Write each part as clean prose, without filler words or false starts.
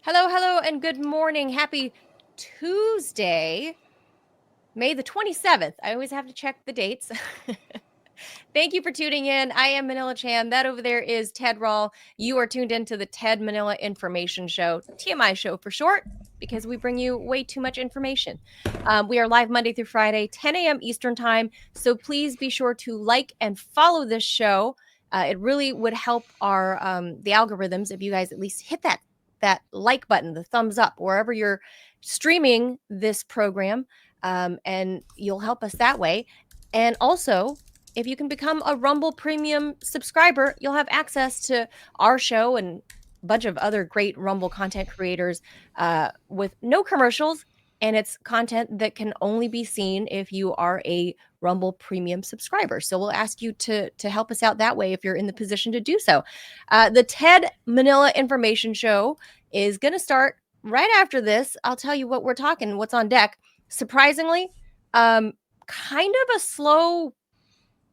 Hello, hello, and good morning. Happy Tuesday, May the 27th. I always have to check the dates. Thank you for tuning in. I am Manila Chan. That over there is Ted Rall. You are tuned into the Ted Manila Information Show, TMI Show for short, because we bring you way too much information. We are live Monday through Friday, 10 a.m. Eastern Time. So please be sure to like and follow this show. It really would help our the algorithms if you guys at least hit that like button, the thumbs up, wherever you're streaming this program, and you'll help us that way. And also, if you can become a Rumble Premium subscriber, you'll have access to our show and a bunch of other great Rumble content creators with no commercials. And it's content that can only be seen if you are a Rumble Premium subscriber. So we'll ask you to help us out that way if you're in the position to do so. The Ted Manila Information Show is going to start right after this. I'll tell you what we're talking, what's on deck. Surprisingly, kind of a slow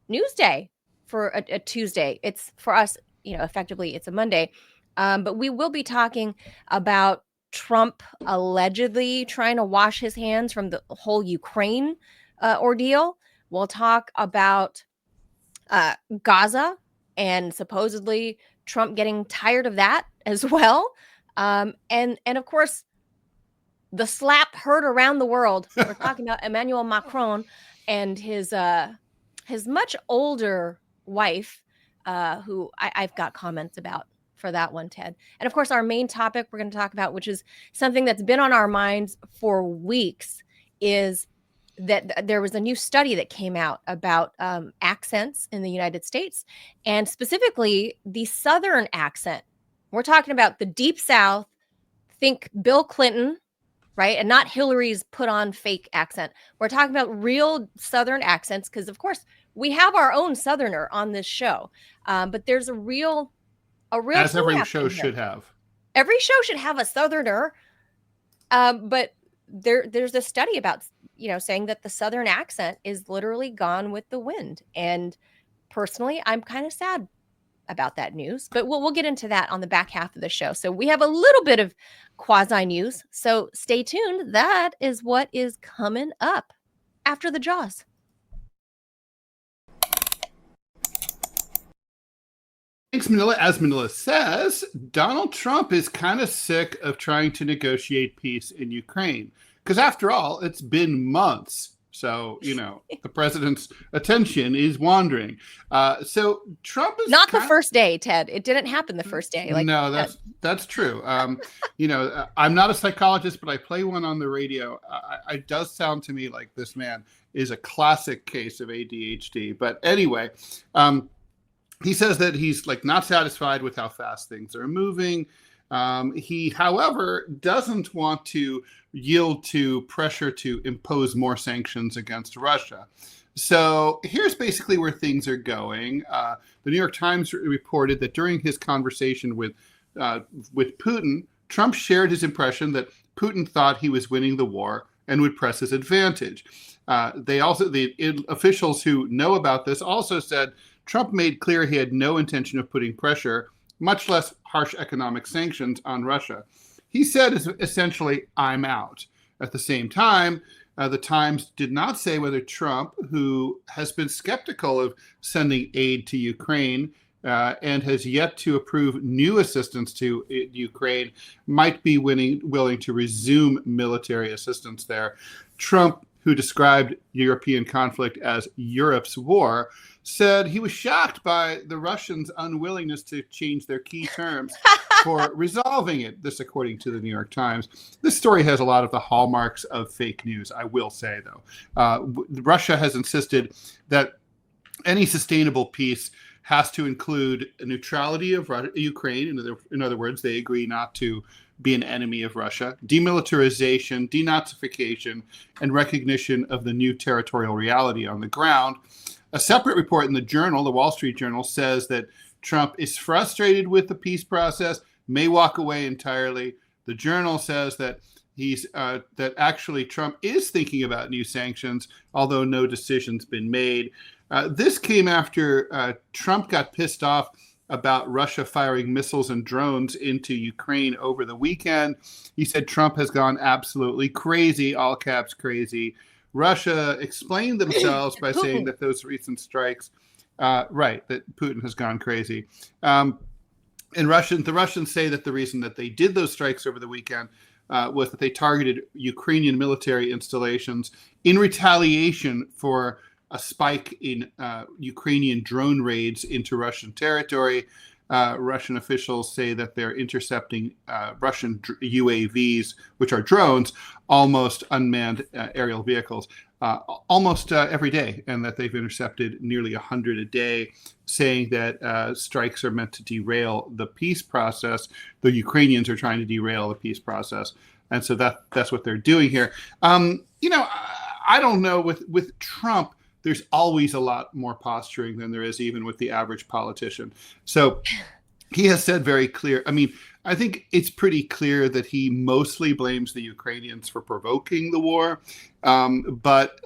news day for a Tuesday. It's for us, effectively it's a Monday. But we will be talking about Trump allegedly trying to wash his hands from the whole Ukraine ordeal. We'll talk about Gaza and supposedly Trump getting tired of that as well. And of course, the slap heard around the world. We're talking about Emmanuel Macron and his much older wife, who I've got comments about for that one, Ted. And of course, our main topic we're going to talk about, which is something that's been on our minds for weeks, is that there was a new study that came out about accents in the United States, and specifically the Southern accent. We're talking about the Deep South. Think Bill Clinton, right? And not Hillary's put on fake accent. We're talking about real Southern accents because, of course, we have our own Southerner on this show. But there's a real as every show should have. Every show should have a Southerner. But there's a study about, saying that the Southern accent is literally gone with the wind. And personally, I'm kind of sad about that news, but we'll get into that on the back half of the show. So we have a little bit of quasi news. So stay tuned. That is what is coming up after the Jaws. Thanks, Manila. As Manila says, Donald Trump is kind of sick of trying to negotiate peace in Ukraine. Because after all, it's been months. So, the president's attention is wandering. So Trump is not the first day, Ted. It didn't happen the first day. No, that's true. I'm not a psychologist, but I play one on the radio. It does sound to me like this man is a classic case of ADHD. But anyway, he says that he's not satisfied with how fast things are moving. He, however, doesn't want to yield to pressure to impose more sanctions against Russia. So here's basically where things are going. The New York Times reported that during his conversation with Putin, Trump shared his impression that Putin thought he was winning the war and would press his advantage. The officials who know about this also said Trump made clear he had no intention of putting pressure, much less harsh economic sanctions, on Russia. He said essentially, I'm out. At the same time, the Times did not say whether Trump, who has been skeptical of sending aid to Ukraine and has yet to approve new assistance to Ukraine, might be willing to resume military assistance there. Trump, who described European conflict as Europe's war, said he was shocked by the Russians' unwillingness to change their key terms for resolving it. This, according to the New York Times. This story has a lot of the hallmarks of fake news, I will say, though. Russia has insisted that any sustainable peace has to include a neutrality of Ukraine. In other words, they agree not to be an enemy of Russia, demilitarization, denazification, and recognition of the new territorial reality on the ground. A separate report in the Journal, the Wall Street Journal, says that Trump is frustrated with the peace process, may walk away entirely. The Journal says that that actually Trump is thinking about new sanctions, although no decision's been made. This came after Trump got pissed off about Russia firing missiles and drones into Ukraine over the weekend. He said Trump has gone absolutely crazy, all caps crazy. Russia explained themselves by saying that those recent strikes, that Putin has gone crazy. And the Russians say that the reason that they did those strikes over the weekend was that they targeted Ukrainian military installations in retaliation for a spike in Ukrainian drone raids into Russian territory. Russian officials say that they're intercepting Russian UAVs, which are drones, almost unmanned aerial vehicles, almost every day, and that they've intercepted nearly 100 a day, saying that strikes are meant to derail the peace process. The Ukrainians are trying to derail the peace process. And so that's what they're doing here. I don't know, with Trump, there's always a lot more posturing than there is even with the average politician. So he has said very clear. I think it's pretty clear that he mostly blames the Ukrainians for provoking the war. But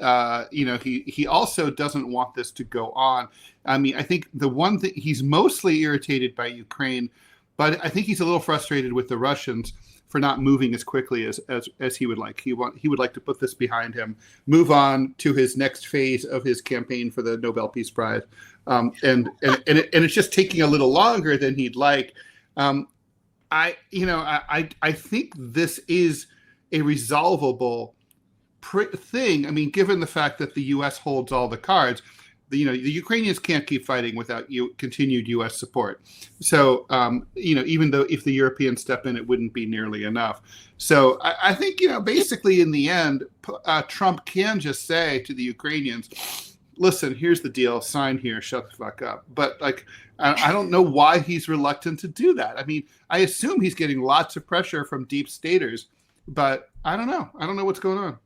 he also doesn't want this to go on. I think the one thing, he's mostly irritated by Ukraine, but I think he's a little frustrated with the Russians for not moving as quickly as he would like. He would like to put this behind him, move on to his next phase of his campaign for the Nobel Peace Prize, and it's just taking a little longer than he'd like. I think this is a resolvable thing. Given the fact that the U.S. holds all the cards. The Ukrainians can't keep fighting without continued U.S. support. So, even though if the Europeans step in, it wouldn't be nearly enough. So I think, basically in the end, Trump can just say to the Ukrainians, listen, here's the deal, sign here, shut the fuck up. But I don't know why he's reluctant to do that. I assume he's getting lots of pressure from deep staters, but I don't know. I don't know what's going on.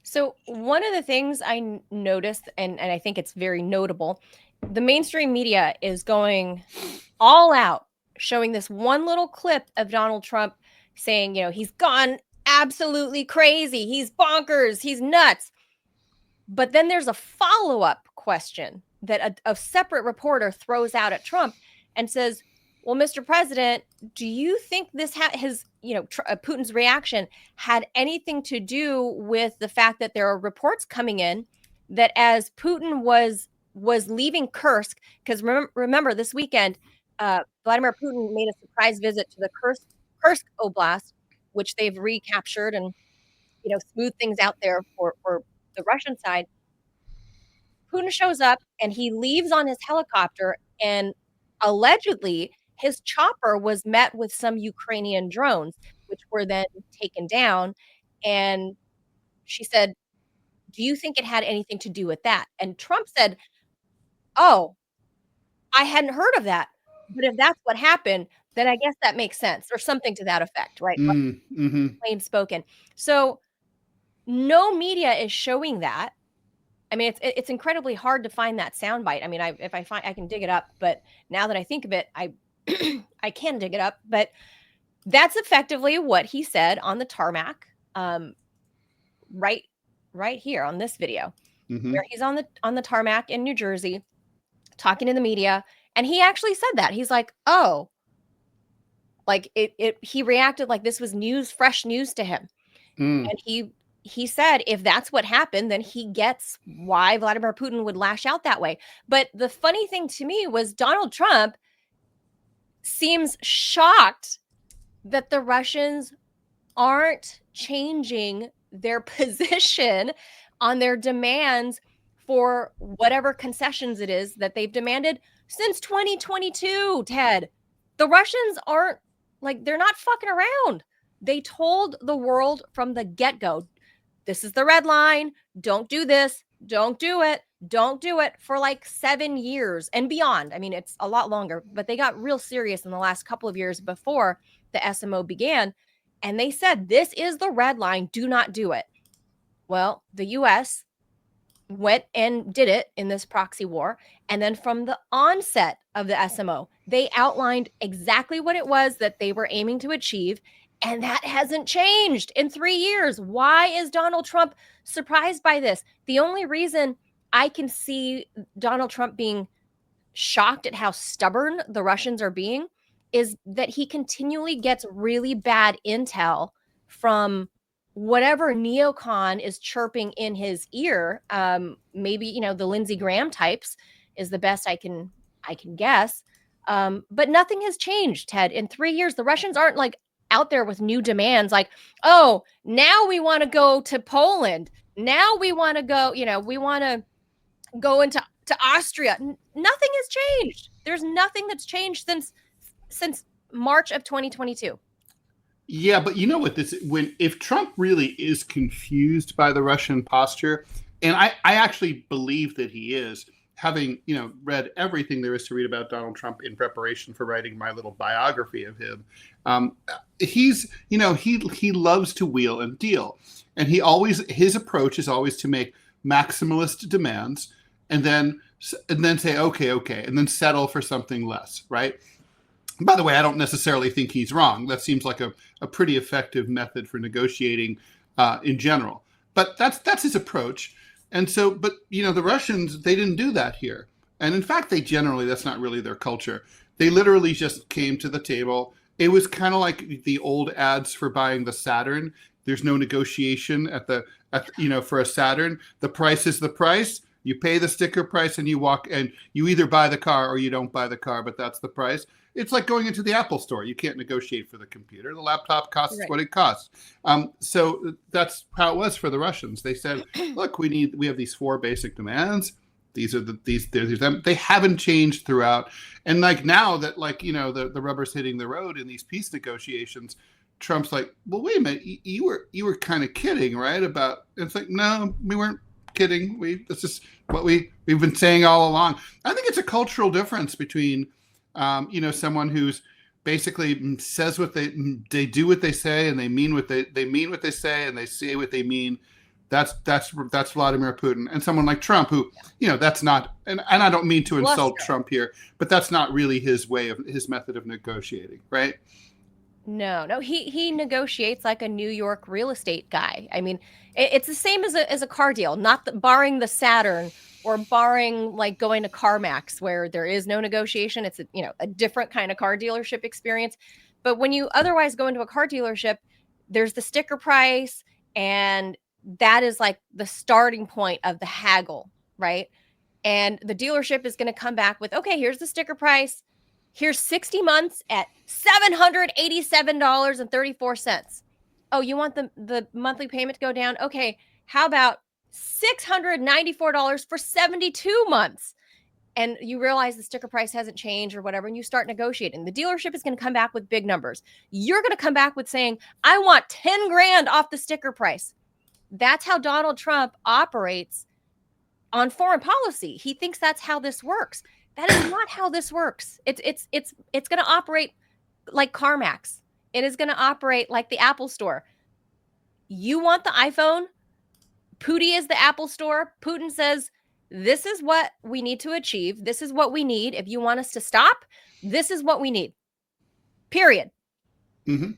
So one of the things I noticed, and I think it's very notable, the mainstream media is going all out, showing this one little clip of Donald Trump saying, he's gone absolutely crazy. He's bonkers. He's nuts. But then there's a follow-up question that a separate reporter throws out at Trump and says, well, Mr. President, do you think this his, Putin's reaction had anything to do with the fact that there are reports coming in that as Putin was leaving Kursk, because remember this weekend, Vladimir Putin made a surprise visit to the Kursk Oblast, which they've recaptured and smooth things out there for the Russian side. Putin shows up and he leaves on his helicopter, and allegedly his chopper was met with some Ukrainian drones, which were then taken down. And she said, do you think it had anything to do with that? And Trump said, oh, I hadn't heard of that. But if that's what happened, then I guess that makes sense, or something to that effect, right? Mm-hmm. Plain spoken. So no media is showing that. I mean, it's incredibly hard to find that soundbite. I mean, if I find, I can dig it up, but now that I think of it, I I can dig it up. But that's effectively what he said on the tarmac, right here on this video, where he's on the tarmac in New Jersey, talking to the media, and he actually said that. He's like, oh, like he reacted like this was fresh news to him, and he said if that's what happened, then he gets why Vladimir Putin would lash out that way. But the funny thing to me was Donald Trump seems shocked that the Russians aren't changing their position on their demands for whatever concessions it is that they've demanded since 2022, Ted. The Russians aren't, like, they're not fucking around. They told the world from the get-go, this is the red line. Don't do this. Don't do it. Don't do it, for like 7 years and beyond. I mean, it's a lot longer, but they got real serious in the last couple of years before the SMO began. And they said, this is the red line. Do not do it. Well, the US went and did it in this proxy war. And then from the onset of the SMO, they outlined exactly what it was that they were aiming to achieve. And that hasn't changed in 3 years. Why is Donald Trump surprised by this? The only reason I can see Donald Trump being shocked at how stubborn the Russians are being is that he continually gets really bad intel from whatever neocon is chirping in his ear. Maybe, the Lindsey Graham types is the best I can guess. But nothing has changed, Ted. In 3 years, the Russians aren't like out there with new demands like, oh, now we want to go to Poland. Now we want to go, we want to go into Austria. Nothing has changed. There's nothing that's changed since March of 2022. Yeah, but you know what if Trump really is confused by the Russian posture, and I actually believe that he is, having, read everything there is to read about Donald Trump in preparation for writing my little biography of him, he's, he loves to wheel and deal. And his approach is always to make maximalist demands and then say, okay, and then settle for something less, right? By the way, I don't necessarily think he's wrong. That seems like a pretty effective method for negotiating in general. But that's his approach. And so, but, the Russians, they didn't do that here. And in fact, that's not really their culture. They literally just came to the table. It was kind of like the old ads for buying the Saturn. There's no negotiation for a Saturn. The price is the price. You pay the sticker price and you walk, and you either buy the car or you don't buy the car, but that's the price. It's like going into the Apple store. You can't negotiate for the computer. The laptop costs what it costs. So that's how it was for the Russians. They said, look, we have these 4 basic demands. These are them. They haven't changed throughout. And like now that the rubber's hitting the road in these peace negotiations, Trump's like, well, wait a minute, you were kind of kidding, right? It's like, no, we weren't kidding. This is what we've been saying all along. I think it's a cultural difference between someone who's basically says what they do what they say, and they mean what they mean what they say, and they say what they mean. That's Vladimir Putin, and someone like Trump, who that's not. And I don't mean to insult Trump here, but that's not really his method of negotiating, right? No, he negotiates like a New York real estate guy. I mean, it's the same as a car deal, barring the Saturn or barring like going to CarMax where there is no negotiation. It's a different kind of car dealership experience. But when you otherwise go into a car dealership, there's the sticker price, and that is like the starting point of the haggle, right? And the dealership is going to come back with, okay, here's the sticker price. Here's 60 months at $787.34. Oh, you want the monthly payment to go down? Okay, how about $694 for 72 months? And you realize the sticker price hasn't changed or whatever, and you start negotiating. The dealership is going to come back with big numbers. You're going to come back with saying, I want 10 grand off the sticker price. That's how Donald Trump operates on foreign policy. He thinks that's how this works. That is not how this works. It's going to operate like CarMax. It is going to operate like the Apple Store. You want the iPhone? Putin is the Apple Store. Putin says, this is what we need to achieve. This is what we need. If you want us to stop, this is what we need. Period. Mm-hmm.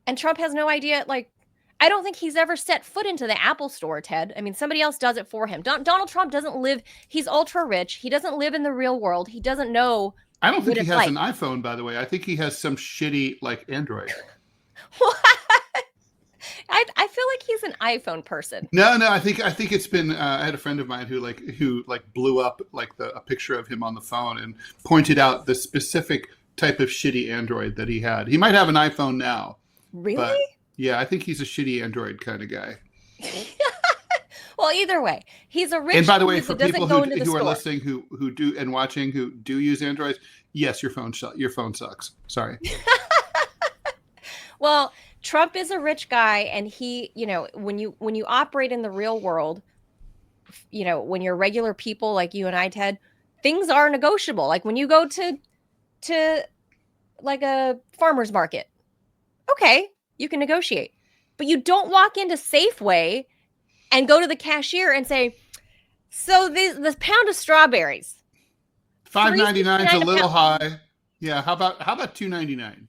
And Trump has no idea. Like, I don't think he's ever set foot into the Apple Store, Ted. I mean, somebody else does it for him. Donald Trump doesn't live. He's ultra rich. He doesn't live in the real world. He doesn't know. I don't think he has an iPhone, by the way. I think he has some shitty like Android. What? I feel like he's an iPhone person. No, I think it's been. I had a friend of mine who blew up like a picture of him on the phone and pointed out the specific type of shitty Android that he had. He might have an iPhone now. Really? But yeah, I think he's a shitty Android kind of guy. Well, either way, he's a rich. And by the way, for people who are listening, who do and watching, who do use Androids, yes, your phone sucks. Sorry. Well, Trump is a rich guy, and he, when you operate in the real world, when you're regular people like you and I, Ted, things are negotiable. Like when you go to like a farmer's market, okay, you can negotiate, but you don't walk into Safeway and go to the cashier and say, so the pound of strawberries, $5.99 is a little high. Yeah, how about $2.99?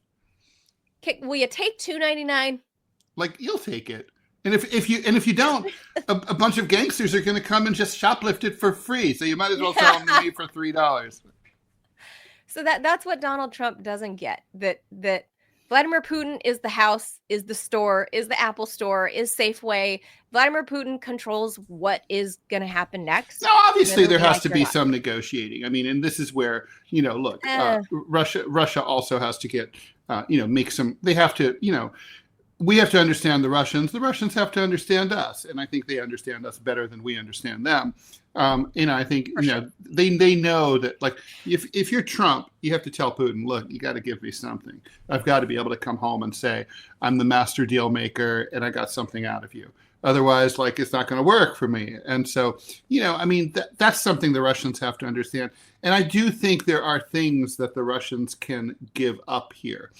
Will you take $2.99? Like, you'll take it. And if you don't, a bunch of gangsters are going to come and just shoplift it for free. So you might as well sell them to me for $3. So that's what Donald Trump doesn't get. That Vladimir Putin is the house, is the store, is the Apple Store, is Safeway. Vladimir Putin controls what is going to happen next. No, obviously there has to be some negotiating. I mean, and this is where, look, Russia also has to get, make some, they have to, we have to understand the Russians. The Russians have to understand us. And I think they understand us better than we understand them. I think, they know that, like, if you're Trump, you have to tell Putin, look, you got to give me something. I've got to be able to come home and say, I'm the master deal maker and I got something out of you. Otherwise, like, it's not going to work for me. And so, that's something the Russians have to understand. And I do think there are things that the Russians can give up here.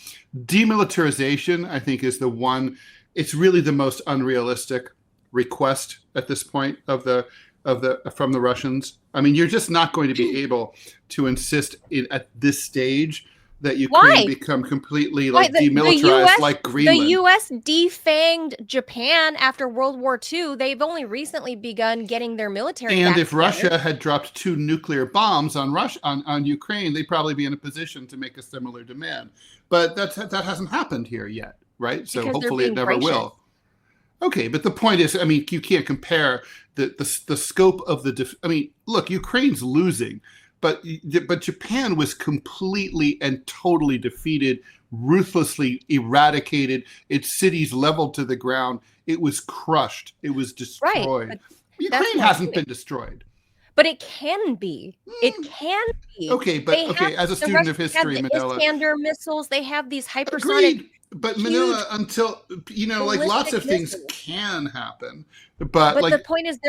Demilitarization, I think, is the one. It's really the most unrealistic request at this point from the Russians. I mean, you're just not going to be able to insist at this stage that Ukraine become completely demilitarized like Greenland. The U.S. defanged Japan after World War II. They've only recently begun getting their military And back if together. Russia had dropped 2 nuclear bombs on Ukraine, they'd probably be in a position to make a similar demand. But that hasn't happened here yet, right? So Because hopefully it never will. Okay, but the point is, I mean, you can't compare the scope of look, Ukraine's losing. But Japan was completely and totally defeated, ruthlessly eradicated. Its cities leveled to the ground. It was crushed. It was destroyed. Right, Ukraine hasn't been destroyed. But it can be. It can be. Okay, as a student of history, Manila. Iskander missiles. They have these hypersonic. Agreed. But Manila, until lots of things can happen. But the point is,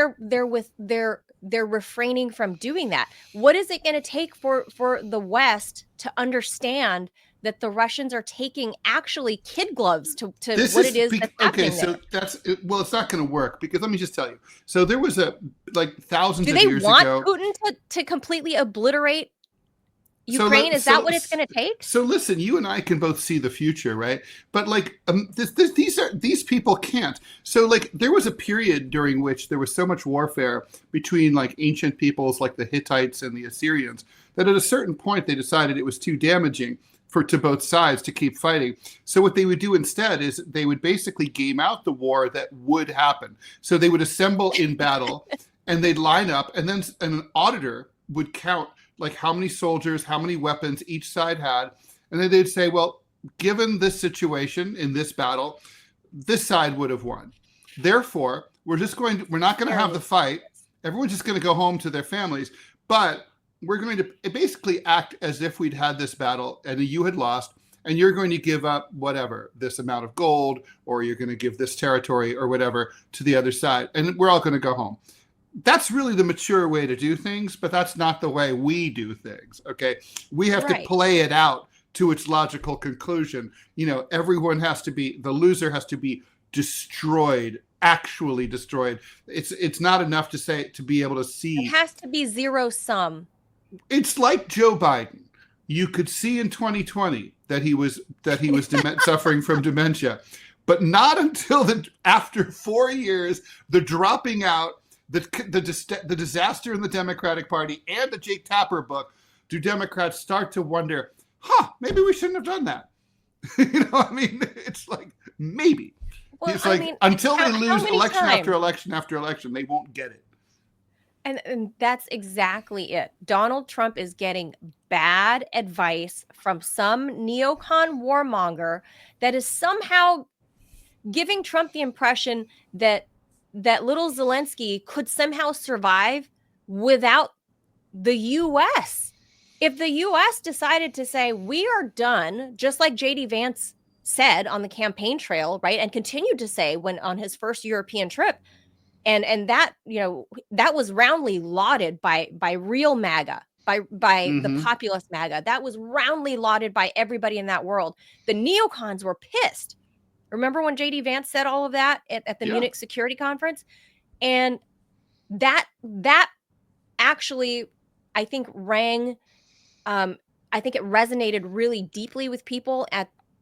they're refraining from doing that. What is it going to take for the West to understand that the Russians are taking actually kid gloves to what it is that's happening so there? it's not going to work because let me just tell you. So there was thousands of years ago. Do they want Putin to completely obliterate Ukraine, is that what it's going to take? So listen, you and I can both see the future, right? But like, these people can't. So like, there was a period during which there was so much warfare between like ancient peoples like the Hittites and the Assyrians that at a certain point they decided it was too damaging to both sides to keep fighting. So what they would do instead is they would basically game out the war that would happen. So they would assemble in battle and they'd line up, and then an auditor would count like how many soldiers, how many weapons each side had. And then they'd say, well, given this situation in this battle, this side would have won. Therefore, we're not going to have the fight. Everyone's just going to go home to their families. But we're going to basically act as if we'd had this battle and you had lost, and you're going to give up whatever, this amount of gold, or you're going to give this territory or whatever to the other side. And we're all going to go home. That's really the mature way to do things, but that's not the way we do things. Okay. We have to play it out to its logical conclusion. You know, the loser has to be destroyed, actually destroyed. It's not enough to be able to see. It has to be zero sum. It's like Joe Biden. You could see in 2020 that he was suffering from dementia, but not until after 4 years, the dropping out, the disaster in the Democratic Party and the Jake Tapper book, do Democrats start to wonder, maybe we shouldn't have done that. It's like, maybe. Well, it's like, until they lose election after election after election, they won't get it. And that's exactly it. Donald Trump is getting bad advice from some neocon warmonger that is somehow giving Trump the impression that little Zelensky could somehow survive without the U.S. If the U.S. decided to say, we are done, just like J.D. Vance said on the campaign trail, right, and continued to say when on his first European trip, and that, that was roundly lauded by real MAGA, by the populist MAGA. That was roundly lauded by everybody in that world. The neocons were pissed. Remember when J.D. Vance said all of that at the Munich Security Conference? And that actually, I think, rang. I think it resonated really deeply with people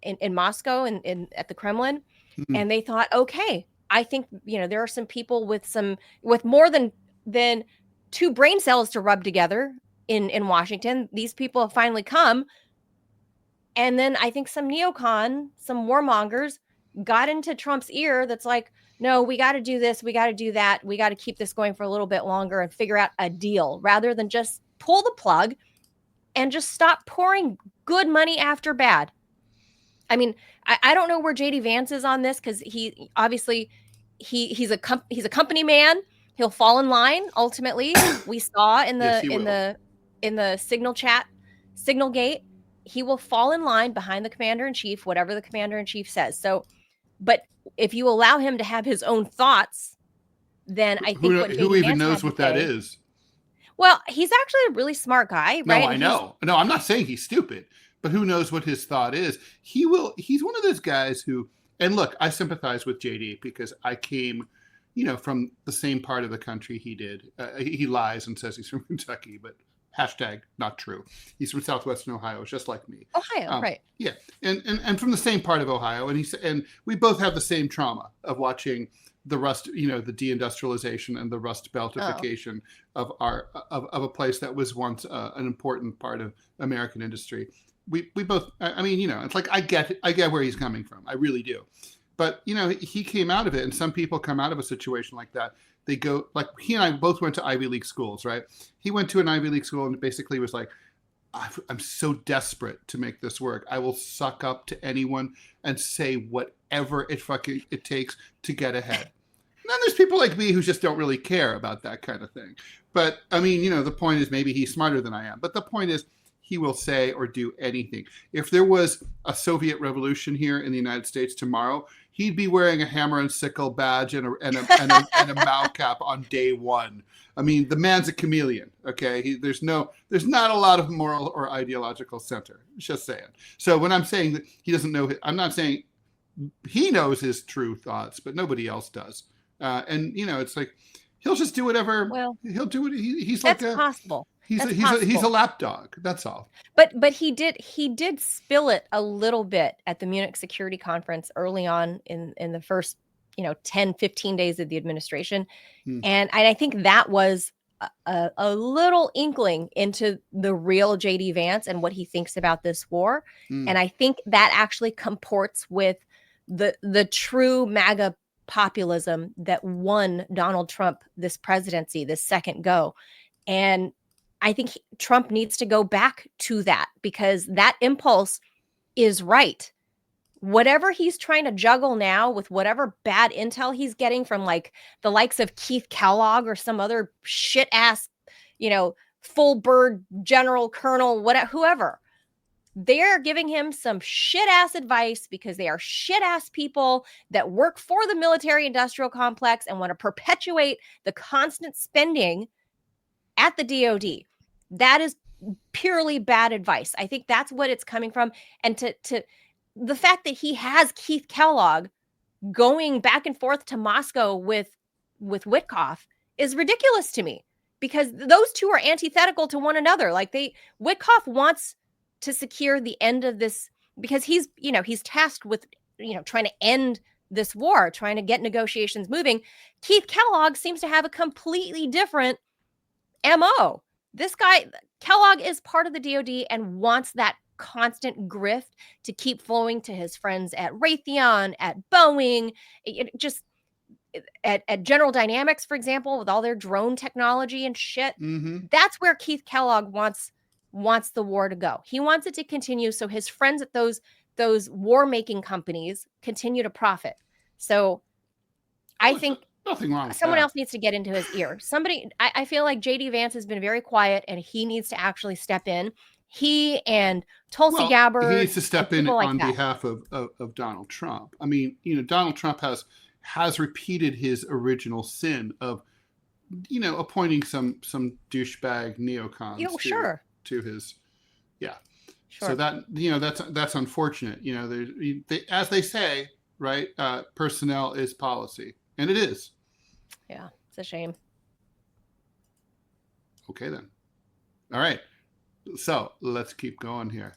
in Moscow and at the Kremlin. Mm-hmm. And they thought, okay, I think, there are some people with more than two brain cells to rub together in Washington. These people have finally come. And then I think some warmongers got into Trump's ear that's like, no, we got to do this. We got to do that. We got to keep this going for a little bit longer and figure out a deal rather than just pull the plug and just stop pouring good money after bad. I mean, I don't know where J.D. Vance is on this because he obviously he's a company man. He'll fall in line. Ultimately, we saw in the signal gate, he will fall in line behind the commander-in-chief, whatever the commander-in-chief says. So, but if you allow him to have his own thoughts, then I think who even knows what that is. Well, he's actually a really smart guy, right? No, I know. No, I'm not saying he's stupid, but who knows what his thought is. He's one of those guys who, and look, I sympathize with JD because I came, from the same part of the country he did. He lies and says he's from Kentucky, but hashtag not true. He's from Southwestern Ohio, just like me. Ohio, right? Yeah, and from the same part of Ohio, and we both have the same trauma of watching the rust, the deindustrialization and the rust beltification of a place that was once an important part of American industry. We both, it's like I get where he's coming from. I really do. But, he came out of it, and some people come out of a situation like that. They go, like, he and I both went to Ivy League schools, right? He went to an Ivy League school and basically was like, I'm so desperate to make this work. I will suck up to anyone and say whatever it takes to get ahead. And then there's people like me who just don't really care about that kind of thing. But, the point is maybe he's smarter than I am. But the point is, he will say or do anything. If there was a Soviet revolution here in the United States tomorrow, he'd be wearing a hammer and sickle badge and a Mao cap on day one. I mean, the man's a chameleon. Okay, there's not a lot of moral or ideological center. Just saying. So when I'm saying that he doesn't know, I'm not saying he knows his true thoughts, but nobody else does. And it's like he'll just do whatever. Well, he'll do it. He's that's like possible. That's he's a possible. lapdog. That's all. But he did spill it a little bit at the Munich Security Conference early on in the first 10, 15 days of the administration. And I think that was a little inkling into the real JD Vance and what he thinks about this war. And I think that actually comports with the true MAGA populism that won Donald Trump this presidency, this second go. And I think Trump needs to go back to that, because that impulse is right. Whatever he's trying to juggle now with whatever bad intel he's getting from like the likes of Keith Kellogg or some other shit ass, full bird general, colonel, whatever, whoever, they're giving him some shit ass advice because they are shit ass people that work for the military industrial complex and want to perpetuate the constant spending at the DOD. That is purely bad advice. I think that's what it's coming from. And to the fact that he has Keith Kellogg going back and forth to Moscow with Witkoff is ridiculous to me, because those two are antithetical to one another. Like Witkoff wants to secure the end of this because he's tasked with, trying to end this war, trying to get negotiations moving. Keith Kellogg seems to have a completely different MO. This guy, Kellogg, is part of the DOD and wants that constant grift to keep flowing to his friends at Raytheon, at Boeing, just at General Dynamics, for example, with all their drone technology and shit. That's where Keith Kellogg wants the war to go. He wants it to continue so his friends at those war-making companies continue to profit. So I think nothing wrong with someone that. else needs to get into his ear. I feel like JD Vance has been very quiet, and he needs to actually step in. He and Tulsi Gabbard. He needs to step in like on behalf of Donald Trump. I mean, Donald Trump has repeated his original sin of, appointing some douchebag neocons to his, yeah. Sure. So that, that's unfortunate. As they say, right? Personnel is policy, and it is. Yeah, it's a shame. Okay, then. All right. So let's keep going here.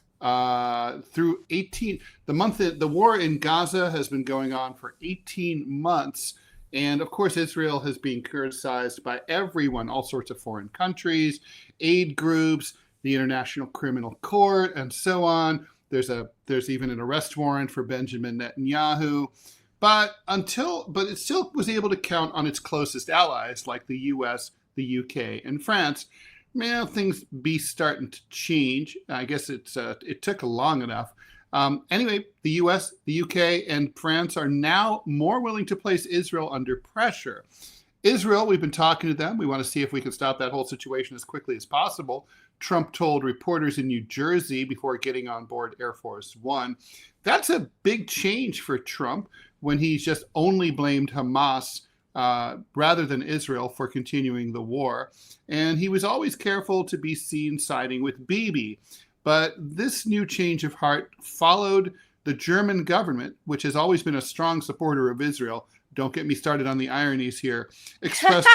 Through the war in Gaza has been going on for 18 months. And of course, Israel has been criticized by everyone, all sorts of foreign countries, aid groups, the International Criminal Court, and so on. There's even an arrest warrant for Benjamin Netanyahu. But it still was able to count on its closest allies like the US, the UK, and France. Things be starting to change. I guess it took long enough. Anyway, the US, the UK, and France are now more willing to place Israel under pressure. Israel, we've been talking to them. We want to see if we can stop that whole situation as quickly as possible. Trump told reporters in New Jersey before getting on board Air Force One. That's a big change for Trump when he's just only blamed Hamas rather than Israel for continuing the war. And he was always careful to be seen siding with Bibi. But this new change of heart followed the German government, which has always been a strong supporter of Israel. Don't get me started on the ironies here. Expressed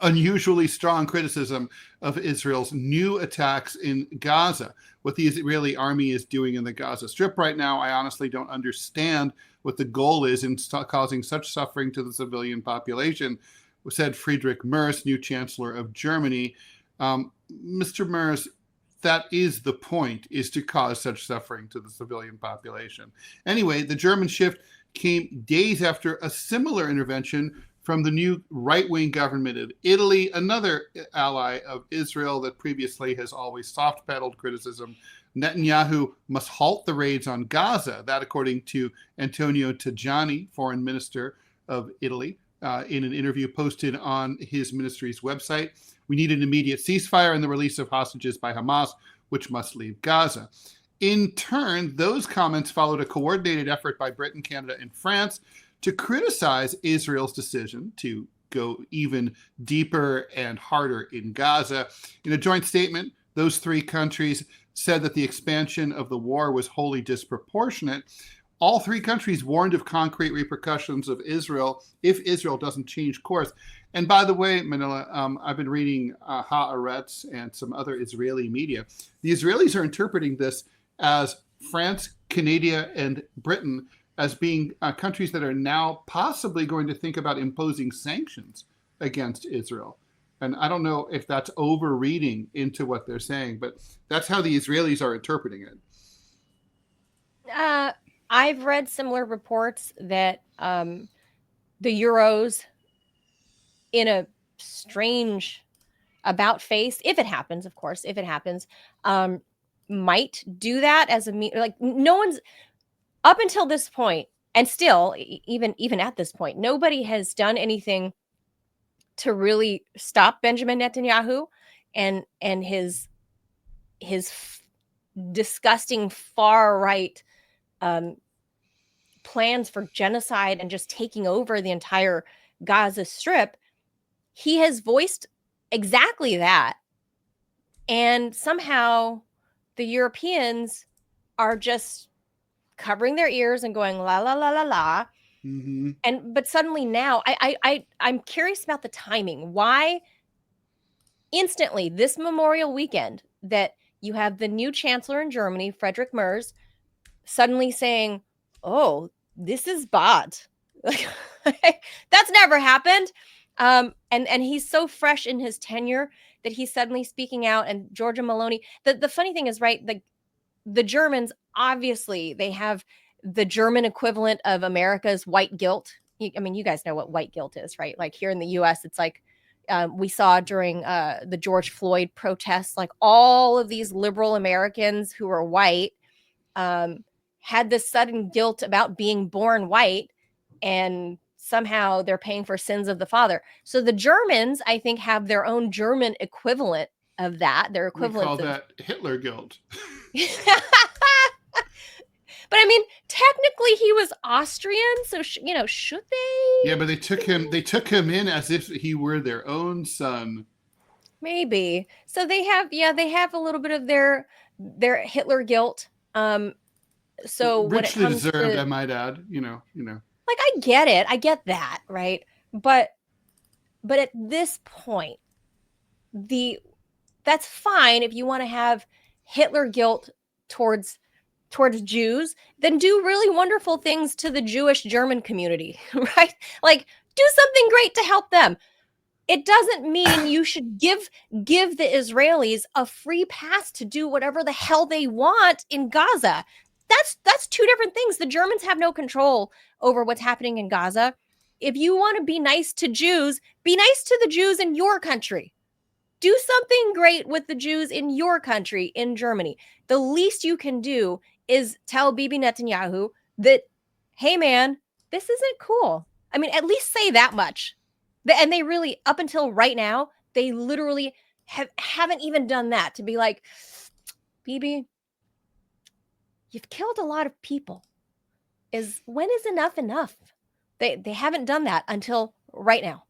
unusually strong criticism of Israel's new attacks in Gaza. What the Israeli army is doing in the Gaza Strip right now, I honestly don't understand what the goal is in causing such suffering to the civilian population, said Friedrich Merz, new chancellor of Germany. Mr. Merz, that is the point, is to cause such suffering to the civilian population. Anyway, the German shift came days after a similar intervention from the new right-wing government of Italy, another ally of Israel that previously has always soft-pedaled criticism. Netanyahu must halt the raids on Gaza. That, according to Antonio Tajani, foreign minister of Italy, in an interview posted on his ministry's website. We need an immediate ceasefire and the release of hostages by Hamas, which must leave Gaza. In turn, those comments followed a coordinated effort by Britain, Canada, and France to criticize Israel's decision to go even deeper and harder in Gaza. In a joint statement, those three countries said that the expansion of the war was wholly disproportionate. all three countries warned of concrete repercussions of Israel if Israel doesn't change course. And by the way, Manila, I've been reading Haaretz and some other Israeli media. The Israelis are interpreting this as France, Canada, and Britain as being countries that are now possibly going to think about imposing sanctions against Israel. And I don't know if that's overreading into what they're saying, but that's how the Israelis are interpreting it. I've read similar reports that the Euros, in a strange about face, if it happens, of course, if it happens, might do that as a like no one's up until this point, and still even at this point, nobody has done anything to really stop Benjamin Netanyahu and his disgusting far right plans for genocide and just taking over the entire Gaza Strip. He has voiced exactly that. And somehow the Europeans are just covering their ears and going la la la la la. Mm-hmm. But suddenly now I'm curious about the timing. Why instantly this Memorial weekend that you have the new chancellor in Germany, Friedrich Merz, suddenly saying, "Oh, this is bad." That's never happened. And he's so fresh in his tenure that he's suddenly speaking out. And Giorgia Meloni, the funny thing is, right, the Germans, obviously, they have the German equivalent of America's white guilt. I mean, you guys know what white guilt is, right? Like here in the US, it's like we saw during the George Floyd protests, like all of these liberal Americans who are white had this sudden guilt about being born white, and somehow they're paying for sins of the father. So the Germans, I think, have their own German equivalent of that. Their equivalent. We call that Hitler guilt. But I mean, technically he was Austrian, so should they? Yeah, but they took him in as if he were their own son. Maybe. So they have a little bit of their Hitler guilt. So richly when it comes deserved, to, I might add, like, I get it. I get that, right? But at this point, that's fine if you want to have Hitler guilt towards Jews, then do really wonderful things to the Jewish German community, right? Like, do something great to help them. It doesn't mean you should give the Israelis a free pass to do whatever the hell they want in Gaza. That's two different things. The Germans have no control over what's happening in Gaza. If you want to be nice to Jews, be nice to the Jews in your country. Do something great with the Jews in your country, in Germany. The least you can do is tell Bibi Netanyahu that, hey man, this isn't cool. I mean, at least say that much. And they really, up until right now, they literally haven't even done that, to be like, Bibi, you've killed a lot of people. When is enough enough? They haven't done that until right now.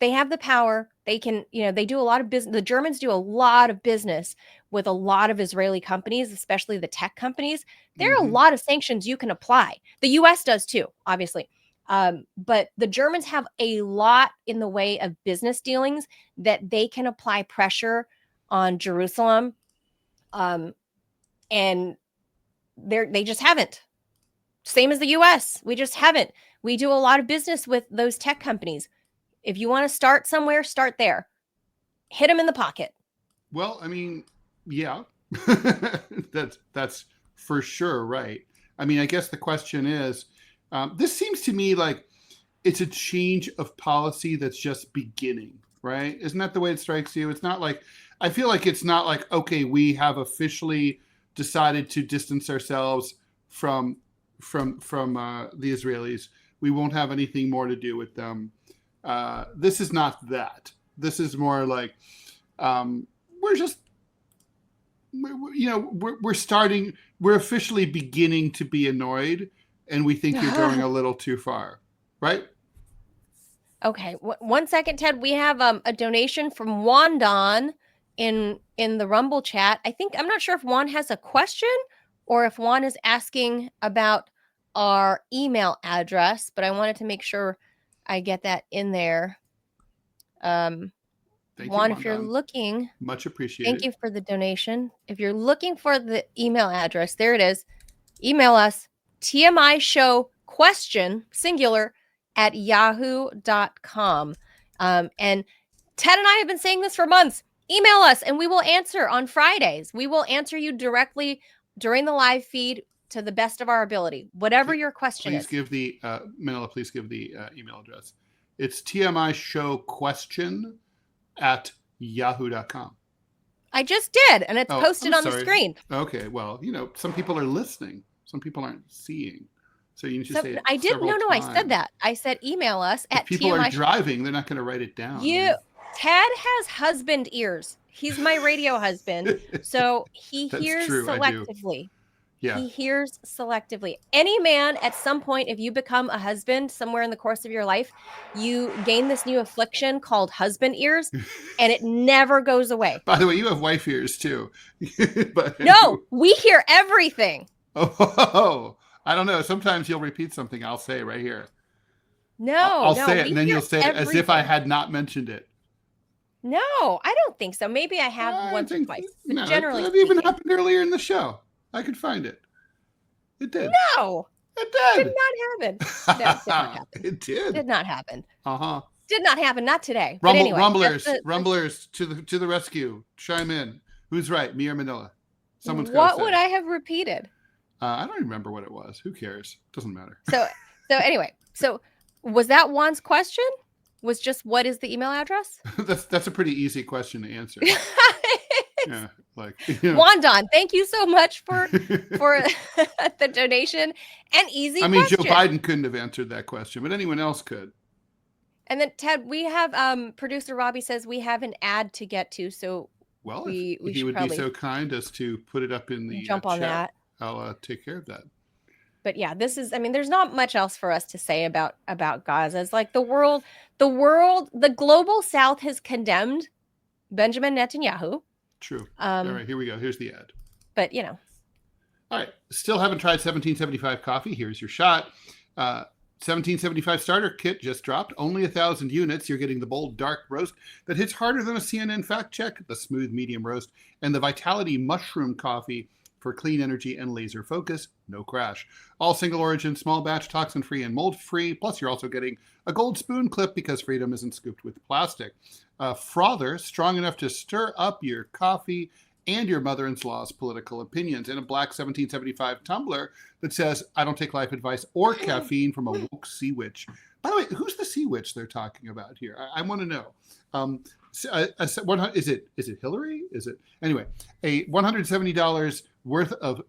They have the power. They can, they do a lot of business. The Germans do a lot of business with a lot of Israeli companies, especially the tech companies. There are a lot of sanctions you can apply. The US does too, obviously. But the Germans have a lot in the way of business dealings that they can apply pressure on Jerusalem. And they just haven't. Same as the US. We just haven't. We do a lot of business with those tech companies. If you want to start somewhere, start there. Hit them in the pocket. Well, I mean, yeah, that's for sure right. I mean, I guess the question is, this seems to me like it's a change of policy that's just beginning, right? Isn't that the way it strikes you? It's not like, I feel like it's not like, okay, we have officially decided to distance ourselves from the Israelis. We won't have anything more to do with them. This is not that. This is more like we're officially beginning to be annoyed, and we think you're going a little too far, right? Okay, 1 second, Ted. We have a donation from Wandon in the Rumble chat. I'm not sure if Juan has a question or if Juan is asking about our email address, but I wanted to make sure I get that in there. Thank Juan, you, if you're Wandon. looking, Much appreciated. thank you for the donation. If you're looking for the email address, there it is. Email us TMI Show question singular at yahoo.com. And Ted and I have been saying this for months. Email us and we will answer on Fridays. We will answer you directly during the live feed to the best of our ability, whatever your question is. Manila, please give the email address. It's TMI Show question at yahoo.com. I just did, and it's posted on the screen. Okay, well, some people are listening. Some people aren't seeing. So you need to say it I did. No, times. I said that. I said email us at if people are driving, they're not going to write it down. Ted has husband ears. He's my radio husband. So he hears selectively. Yeah. He hears selectively. Any man at some point, if you become a husband somewhere in the course of your life, you gain this new affliction called husband ears, and it never goes away. By the way, you have wife ears too. No, we hear everything. Oh, I don't know. Sometimes you'll repeat something I'll say right here. No, I'll say it, and then you'll say it as if I had not mentioned it. No, I don't think so. Maybe I have once or twice. No, generally, that even happened earlier in the show. I could find it. It did. No, it did. Did not happen. No, it did not happen. It did. Did not happen. Did not happen. Not today. Rumblers to the rescue. Chime in. Who's right? Me or Manila? Someone's. What would I have repeated? I don't remember what it was. Who cares? Doesn't matter. So anyway. So was that Juan's question? Was just what is the email address? That's a pretty easy question to answer. Yeah, Wandon, thank you so much for the donation and easy. I mean, question. Joe Biden couldn't have answered that question, but anyone else could. And then Ted, we have producer Robbie says we have an ad to get to, so we he would be so kind as to put it up in the jump on chat. That. I'll take care of that. But yeah, there's not much else for us to say about Gaza. It's like the global South has condemned Benjamin Netanyahu. True. All right, here we go. Here's the ad. But All right. Still haven't tried 1775 coffee. Here's your shot. 1775 starter kit just dropped. Only 1,000 units. You're getting the bold, dark roast that hits harder than a CNN fact check, the smooth medium roast, and the Vitality mushroom coffee for clean energy and laser focus. No crash. All single origin, small batch, toxin free, and mold free. Plus, you're also getting a gold spoon clip because freedom isn't scooped with plastic. Frother, strong enough to stir up your coffee and your mother-in-law's political opinions. And a black 1775 tumbler that says, I don't take life advice or caffeine from a woke sea witch. By the way, who's the sea witch they're talking about here? I want to know. Is it Hillary? Is it anyway? A $170 worth of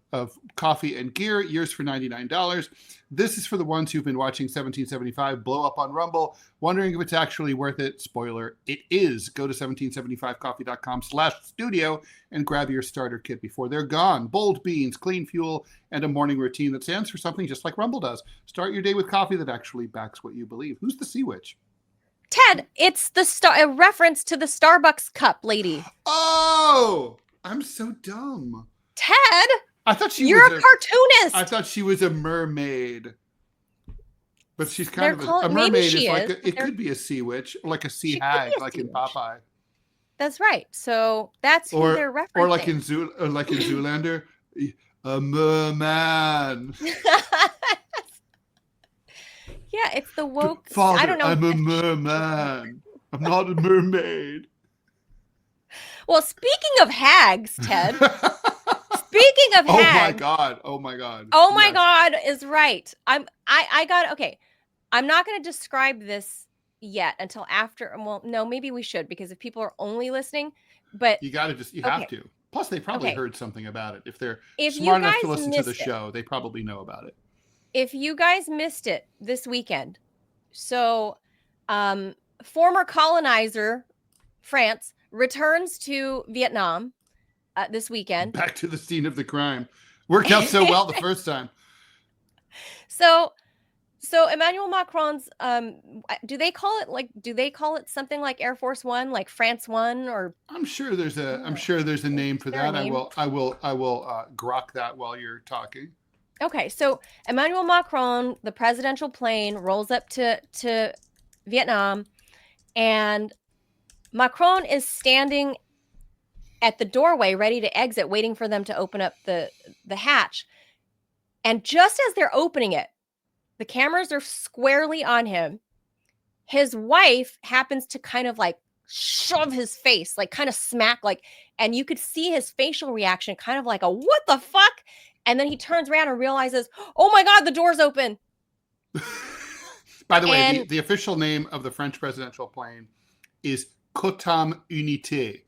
coffee and gear, yours for $99. This is for the ones who've been watching 1775 blow up on Rumble, wondering if it's actually worth it. Spoiler, it is. Go to 1775coffee.com/studio and grab your starter kit before they're gone. Bold beans, clean fuel, and a morning routine that stands for something just like Rumble does. Start your day with coffee that actually backs what you believe. Who's the sea witch? Ted, it's a reference to the Starbucks cup lady. Oh, I'm so dumb. Ted, I thought you're a cartoonist. I thought she was a mermaid, but she's kind of a mermaid. It could be a sea witch, like a sea hag, like in Popeye. That's right. So that's who they're referencing. Or like in Zoolander, a merman. Yeah, it's the woke. Father, I don't know. I'm a merman. I'm not a mermaid. Well, speaking of hags, Ted. Speaking of hags. Oh my God. Oh my God is right. Okay. I'm not going to describe this yet until after. Well, no, maybe we should, because if people are only listening, but you have to. Plus, they probably heard something about it. If they're smart enough to listen to the show, they probably know about it. If you guys missed it this weekend, so former colonizer France returns to Vietnam this weekend. Back to the scene of the crime. Worked out so well the first time. So Emmanuel Macron's do they call it something like Air Force One, like France One, or I'm sure there's a name for that. I will grok that while you're talking. Okay, so Emmanuel Macron, the presidential plane, rolls up to Vietnam, and Macron is standing at the doorway ready to exit, waiting for them to open up the hatch. And just as they're opening it, the cameras are squarely on him. His wife happens to kind of like shove his face, like kind of smack, like, and you could see his facial reaction, kind of like a what the fuck? And then he turns around and realizes, oh my God, the door's open. By the way, And the official name of the French presidential plane is Cotam Unité,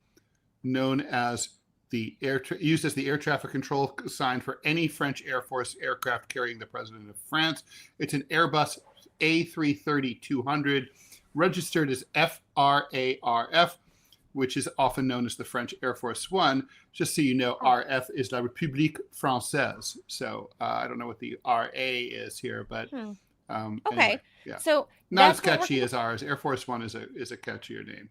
known as used as the air traffic control sign for any French Air Force aircraft carrying the president of France. It's an Airbus A330-200, registered as FRARF, which is often known as the French Air Force One. Just so you know, RF is La République Française. So I don't know what the RA is here, but okay. Anyway, yeah. So not as catchy as ours. Air Force One is a catchier name.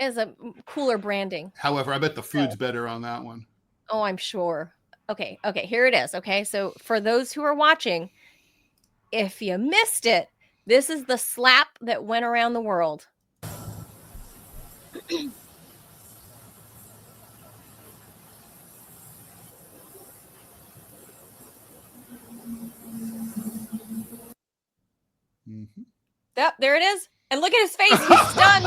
Is a cooler branding. However, I bet the food's better on that one. Oh, I'm sure. Okay, here it is. Okay, so for those who are watching, if you missed it, this is the slap that went around the world. Mm-hmm. Yep, there it is. And look at his face. He's stunned.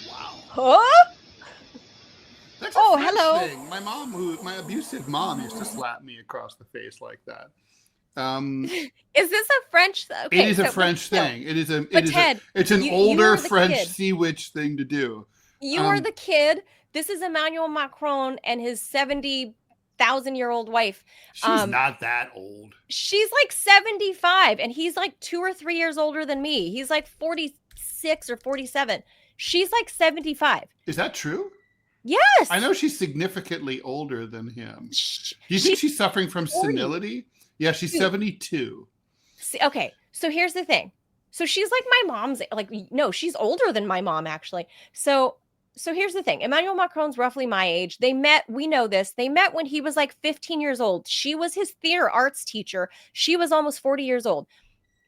Wow. Huh? That's Oh, French hello. thing. My abusive mom used to slap me across the face like that. Is this a French? Okay, it is a French thing. It is a. Ted, it's an you older are the French kid. sea witch thing to do. You are the kid. This is Emmanuel Macron and his 70,000-year-old wife. She's not that old. She's like 75, and he's like 2 or 3 years older than me. He's like 46 or 47. She's like 75. Is that true? Yes. I know she's significantly older than him. Do you think she's suffering from 40. senility? Yeah, she's 72. See, okay, so here's the thing. So she's like my mom's, like, no, she's older than my mom, actually. So here's the thing. Emmanuel Macron's roughly my age. They met, we know this, they met when he was like 15 years old. She was his theater arts teacher. She was almost 40 years old.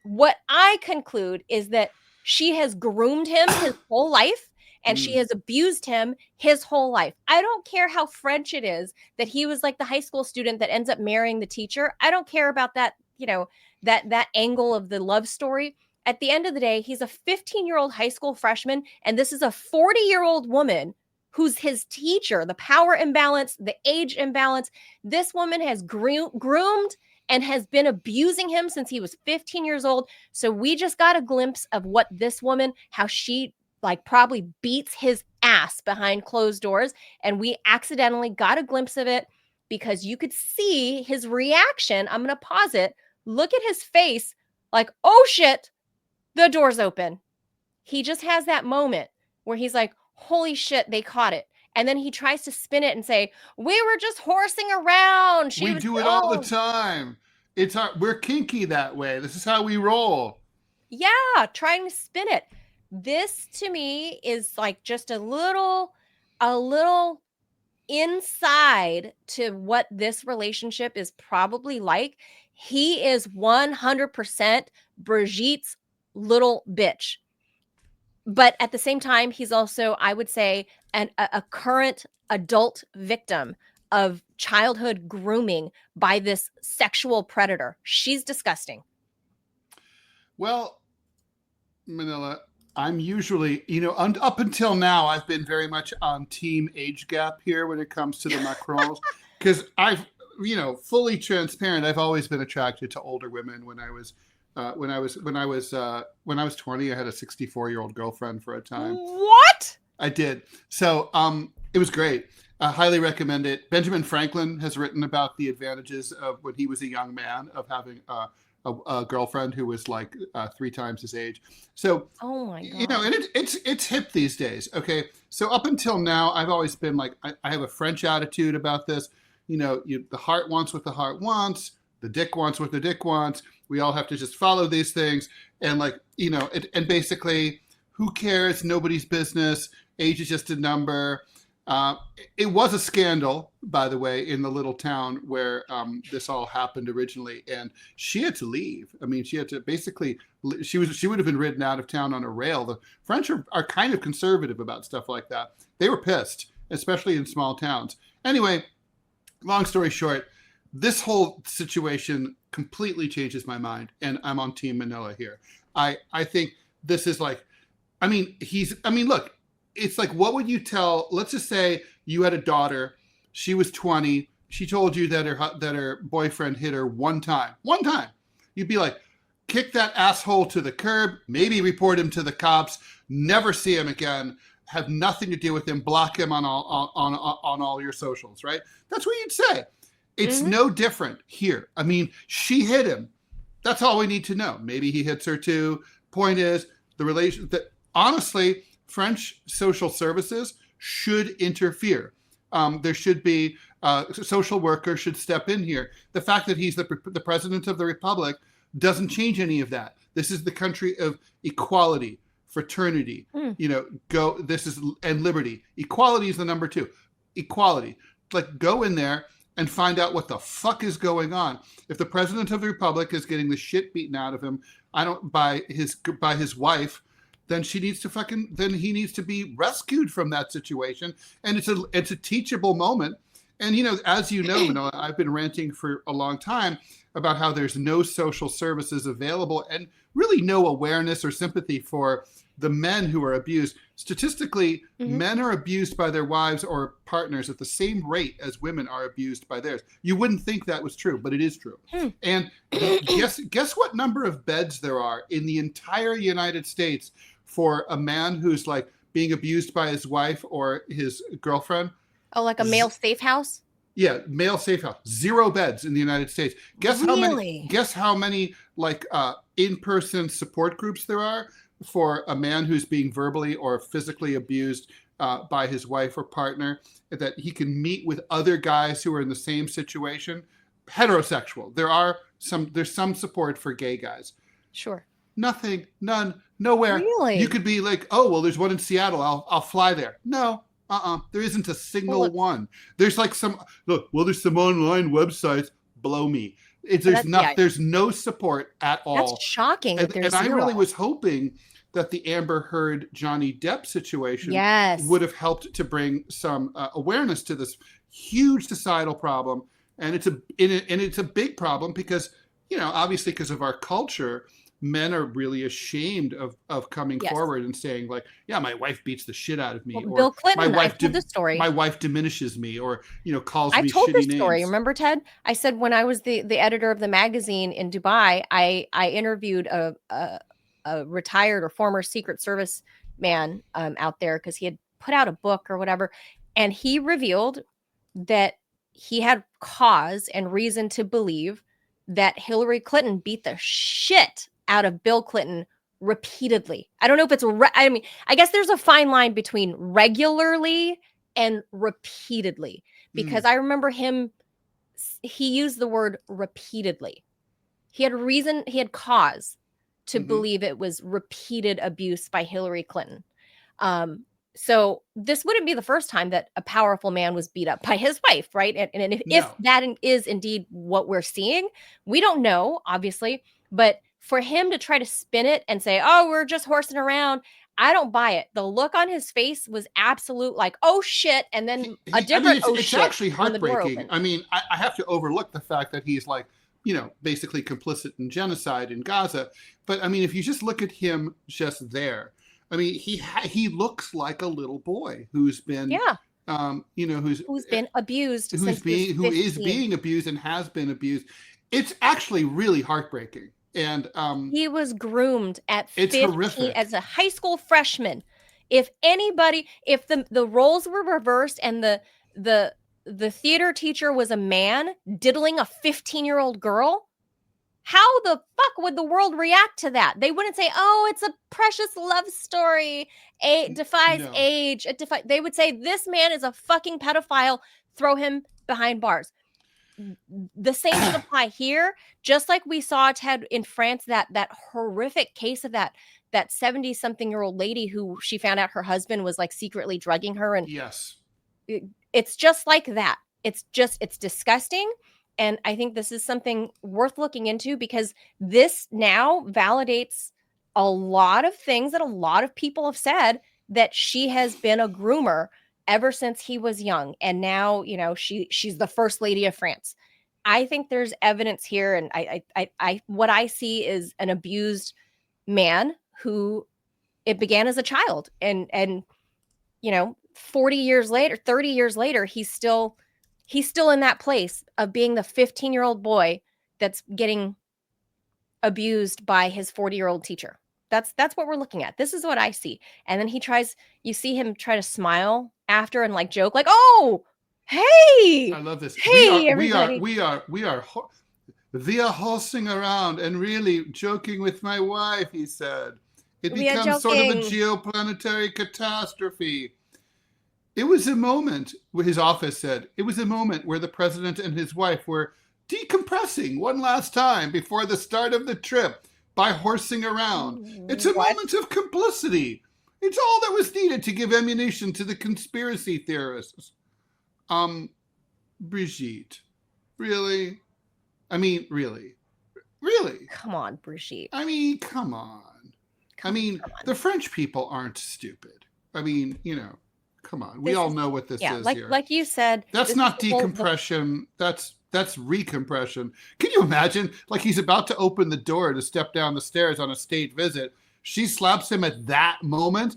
What I conclude is that she has groomed him his whole life, and she has abused him his whole life. I don't care how French it is that he was like the high school student that ends up marrying the teacher. I don't care about that, that angle of the love story. At the end of the day, he's a 15-year-old high school freshman, and this is a 40-year-old woman who's his teacher. The power imbalance, the age imbalance. This woman has groomed and has been abusing him since he was 15 years old. So we just got a glimpse of what this woman, how she like probably beats his ass behind closed doors. And we accidentally got a glimpse of it because you could see his reaction. I'm going to pause it. Look at his face like, oh shit, the door's open. He just has that moment where he's like, holy shit, they caught it. And then he tries to spin it and say, we were just horsing around. We do it all the time. We're kinky that way. This is how we roll. Yeah, trying to spin it. This to me is like just a little inside to what this relationship is probably like. He is 100% Brigitte's little bitch. But at the same time, he's also, I would say, a current adult victim of childhood grooming by this sexual predator. She's disgusting. Well, Manila, I'm usually, up until now, I've been very much on team age gap here when it comes to the Macrons, because I've, fully transparent. I've always been attracted to older women. When I was 20, I had a 64-year-old girlfriend for a time. What? I did. So it was great. I highly recommend it. Benjamin Franklin has written about the advantages of when he was a young man of having a girlfriend who was like 3 times his age. So, oh my God. And it's hip these days. Okay. So up until now, I've always been like, I have a French attitude about this. The heart wants what the heart wants. The dick wants what the dick wants. We all have to just follow these things. And and basically, who cares? Nobody's business. Age is just a number. It was a scandal, by the way, in the little town where this all happened originally, and she had to leave. I mean, she had to basically. She would have been ridden out of town on a rail. The French are kind of conservative about stuff like that. They were pissed, especially in small towns. Anyway, long story short, this whole situation completely changes my mind, and I'm on Team Manila here. I think this is like, look. It's like, what would you tell? Let's just say you had a daughter. She was 20. She told you that her boyfriend hit her one time. One time. You'd be like, kick that asshole to the curb. Maybe report him to the cops. Never see him again. Have nothing to do with him. Block him on all your socials. Right? That's what you'd say. It's no different here. I mean, she hit him. That's all we need to know. Maybe he hits her too. Point is, the relation that honestly. French social services should interfere. There should be social workers should step in here. The fact that he's the president of the republic doesn't change any of that. This is the country of equality, fraternity. And liberty. Equality is the number 2. Equality. Like, go in there and find out what the fuck is going on. If the president of the republic is getting the shit beaten out of him, by his wife. Then he needs to be rescued from that situation. And it's a teachable moment. And, as you know, I've been ranting for a long time about how there's no social services available and really no awareness or sympathy for the men who are abused. Statistically, men are abused by their wives or partners at the same rate as women are abused by theirs. You wouldn't think that was true, but it is true. And guess what number of beds there are in the entire United States for a man who's like being abused by his wife or his girlfriend? Oh, like a male safe house? Yeah, male safe house. 0 beds in the United States. Guess how many like in-person support groups there are for a man who's being verbally or physically abused by his wife or partner, that he can meet with other guys who are in the same situation. Heterosexual. There's some support for gay guys. Sure. Nothing, none, nowhere. Really? You could be like, oh, well, there's one in Seattle. I'll fly there. No, there isn't a single one. There's like there's some online websites. Blow me. There's no support at all. That's shocking. And I really was hoping that the Amber Heard Johnny Depp situation would have helped to bring some awareness to this huge societal problem. And it's a big problem because, obviously because of our culture, men are really ashamed of coming forward and saying like, yeah, my wife beats the shit out of me. Or Bill Clinton, I told the story. My wife diminishes me or, calls me shitty names. I told this story. Remember, Ted? I said when I was the editor of the magazine in Dubai, I interviewed a retired or former Secret Service man out there because he had put out a book or whatever. And he revealed that he had cause and reason to believe that Hillary Clinton beat the shit out of Bill Clinton repeatedly. I don't know if it's, I guess there's a fine line between regularly and repeatedly, because I remember he used the word repeatedly. He had cause to believe it was repeated abuse by Hillary Clinton. So this wouldn't be the first time that a powerful man was beat up by his wife, right? And if that is indeed what we're seeing, we don't know, obviously, but for him to try to spin it and say, oh, we're just horsing around, I don't buy it. The look on his face was absolute like, oh shit. And then it's actually heartbreaking. I mean, I have to overlook the fact that he's like, basically complicit in genocide in Gaza. But I mean, if you just look at him just there, I mean, he looks like a little boy who's been, who's been abused, who is being abused and has been abused. It's actually really heartbreaking. And he was groomed at 15 horrific. As a high school freshman. If the roles were reversed and the theater teacher was a man diddling a 15-year-old girl, how the fuck would the world react to that? They wouldn't say, oh, it's a precious love story. It defies age. They would say, this man is a fucking pedophile. Throw him behind bars. The same should apply here. Just like we saw, Ted, in France, that horrific case of that 70-something-year-old lady who she found out her husband was like secretly drugging her. And yes. it's just like that. It's disgusting. And I think this is something worth looking into, because this now validates a lot of things that a lot of people have said, that she has been a groomer ever since he was young. And now, she's the first lady of France. I think there's evidence here. And what I see is an abused man who, it began as a child, and 40 years later, 30 years later, he's still in that place of being the 15-year-old boy that's getting abused by his 40-year-old teacher. That's what we're looking at. This is what I see. And then you see him try to smile after and like joke, like, "Oh, hey, I love this. Hey, everybody. We are horsing around and really joking with my wife," he said. "It becomes sort of a geoplanetary catastrophe." It was a moment, his office said, it was a moment where the president and his wife were decompressing one last time before the start of the trip by horsing around. It's a moment of complicity. It's all that was needed to give ammunition to the conspiracy theorists. Brigitte, really? I mean, really? Really? Come on, Brigitte. I mean, come on. The French people aren't stupid. I mean, come on. We all know what this is here. Like you said. That's not decompression. That's recompression. Can you imagine? Like, he's about to open the door to step down the stairs on a state visit. She slaps him at that moment.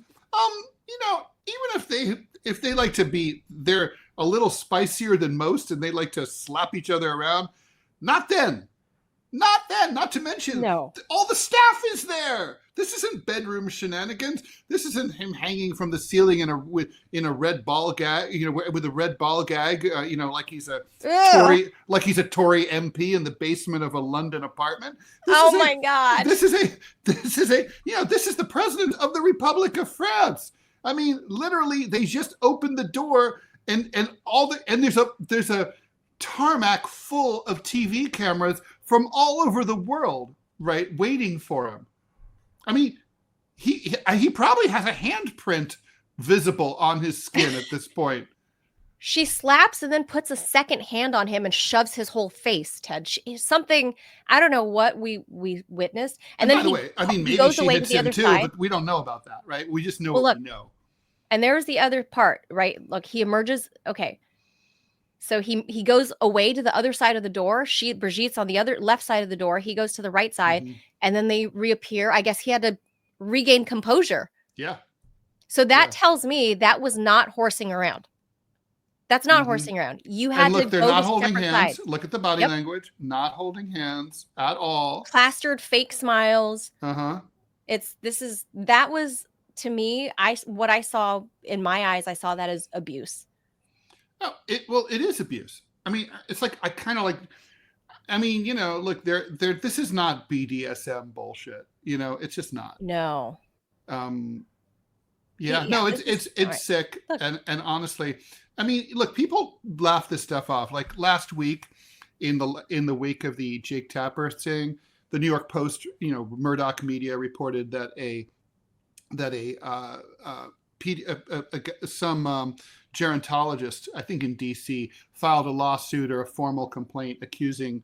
Even if they like to be, they're a little spicier than most and they like to slap each other around. Not then. Not then. Not to mention, all the staff is there. This isn't bedroom shenanigans. This isn't him hanging from the ceiling in a red ball gag, with a red ball gag, like he's a Tory MP in the basement of a London apartment. My God. This is the president of the Republic of France. I mean, literally, they just opened the door and there's a tarmac full of TV cameras from all over the world, right, waiting for him. I mean, he probably has a handprint visible on his skin at this point. She slaps and then puts a second hand on him and shoves his whole face, Ted. Something, I don't know what we witnessed. And then by the way, maybe goes she away hits to the him other too, side. but we don't know about that, right? We just know what we know. And there's the other part, right? Look, he emerges. Okay. So he goes away to the other side of the door. Brigitte's on the other left side of the door. He goes to the right side, and then they reappear. I guess he had to regain composure. Yeah. So that tells me that was not horsing around. That's not horsing around. You had to they're go not to holding hands. sides. Look at the body language. Not holding hands at all. Plastered fake smiles. Uh-huh. That was, to me, what I saw in my eyes, I saw that as abuse. No, it is abuse. I mean, it's like, I kind of like, look, this is not BDSM bullshit. It's just not. No. It's sick. Look. And honestly, I mean, look, people laugh this stuff off. Like last week in the wake of the Jake Tapper thing, the New York Post, Murdoch media reported that some gerontologist, I think in DC, filed a lawsuit or a formal complaint accusing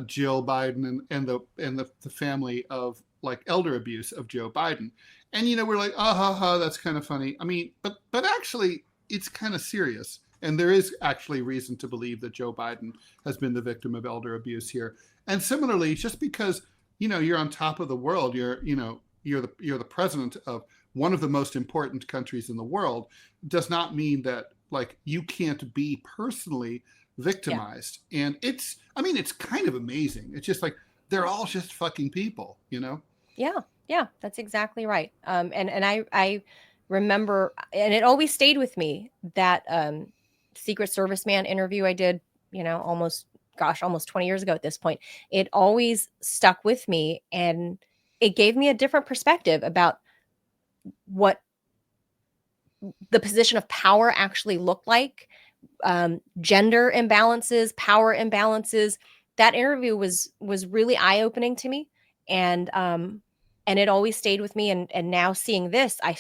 Jill Biden and the family of like elder abuse of Joe Biden. And we're like, that's kind of funny. I mean, but actually it's kind of serious. And there is actually reason to believe that Joe Biden has been the victim of elder abuse here. And similarly, just because you're on top of the world, you're the president of one of the most important countries in the world, does not mean that like you can't be personally victimized. Yeah. And it's kind of amazing. It's just like, they're all just fucking people, Yeah, that's exactly right. And I remember, and it always stayed with me, that Secret Service man interview I did, almost 20 years ago at this point. It always stuck with me, and it gave me a different perspective about what the position of power actually looked like, gender imbalances, power imbalances. That interview was really eye-opening to me. And And it always stayed with me. And now seeing this, I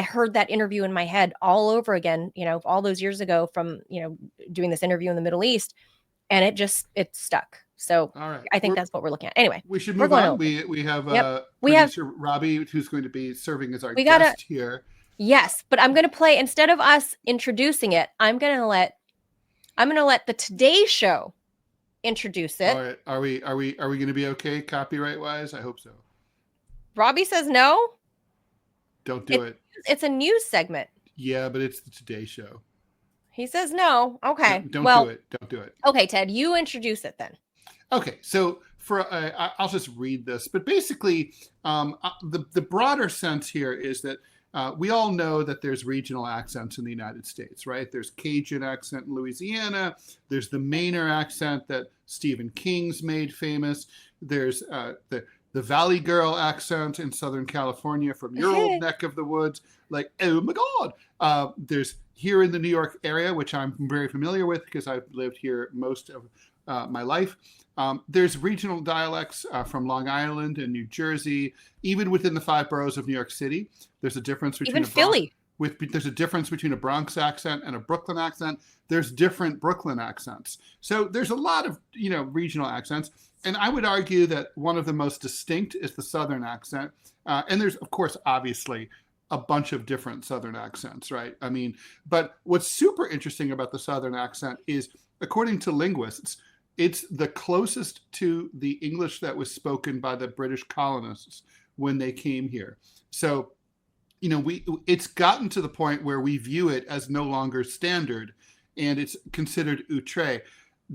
heard that interview in my head all over again, all those years ago from, doing this interview in the Middle East, and it stuck. So All right. I think that's what we're looking at. Anyway, We should we're move going on. over. We have Yep. producer Robbie, who's going to be serving as our We gotta- guest here. Yes, but I'm going to play, instead of us introducing it, I'm going to let the Today Show introduce it. All right. Are we going to be okay copyright wise? I hope so. Robbie says no. Don't do it. It's a news segment. Yeah, but it's the Today Show. He says no. Okay. Don't do it. Don't do it. Okay, Ted, you introduce it then. Okay, so I'll just read this, but basically, the broader sense here is that we all know that there's regional accents in the United States, right? There's Cajun accent in Louisiana. There's the Mainer accent that Stephen King's made famous. There's the Valley Girl accent in Southern California from your old neck of the woods. Like, oh my God. There's here in the New York area, which I'm very familiar with because I've lived here most of my life. There's regional dialects from Long Island and New Jersey, even within the 5 boroughs of New York City. There's a difference between Philly. There's a difference between a Bronx accent and a Brooklyn accent. There's different Brooklyn accents. So there's a lot of, regional accents. And I would argue that one of the most distinct is the Southern accent. And there's, of course, obviously a bunch of different Southern accents, right? I mean, but what's super interesting about the Southern accent is, according to linguists, it's the closest to the English that was spoken by the British colonists when they came here. So, it's gotten to the point where we view it as no longer standard, and it's considered outre.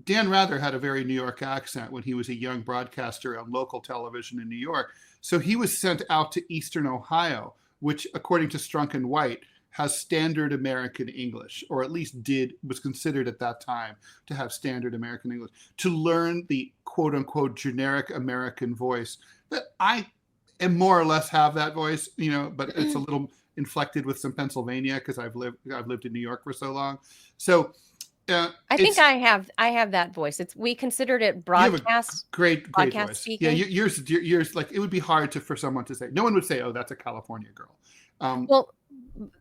Dan Rather had a very New York accent when he was a young broadcaster on local television in New York. So he was sent out to Eastern Ohio, which, according to Strunk and White, has standard American English, or at least was considered at that time to have standard American English, to learn the quote unquote generic American voice that I am more or less have that voice, but it's a little inflected with some Pennsylvania because I've lived in New York for so long. So I think I have that voice. We considered it broadcast. Great broadcast voice. speaking. Yeah, yours like it would be hard for someone to say. No one would say, "Oh, that's a California girl." Well,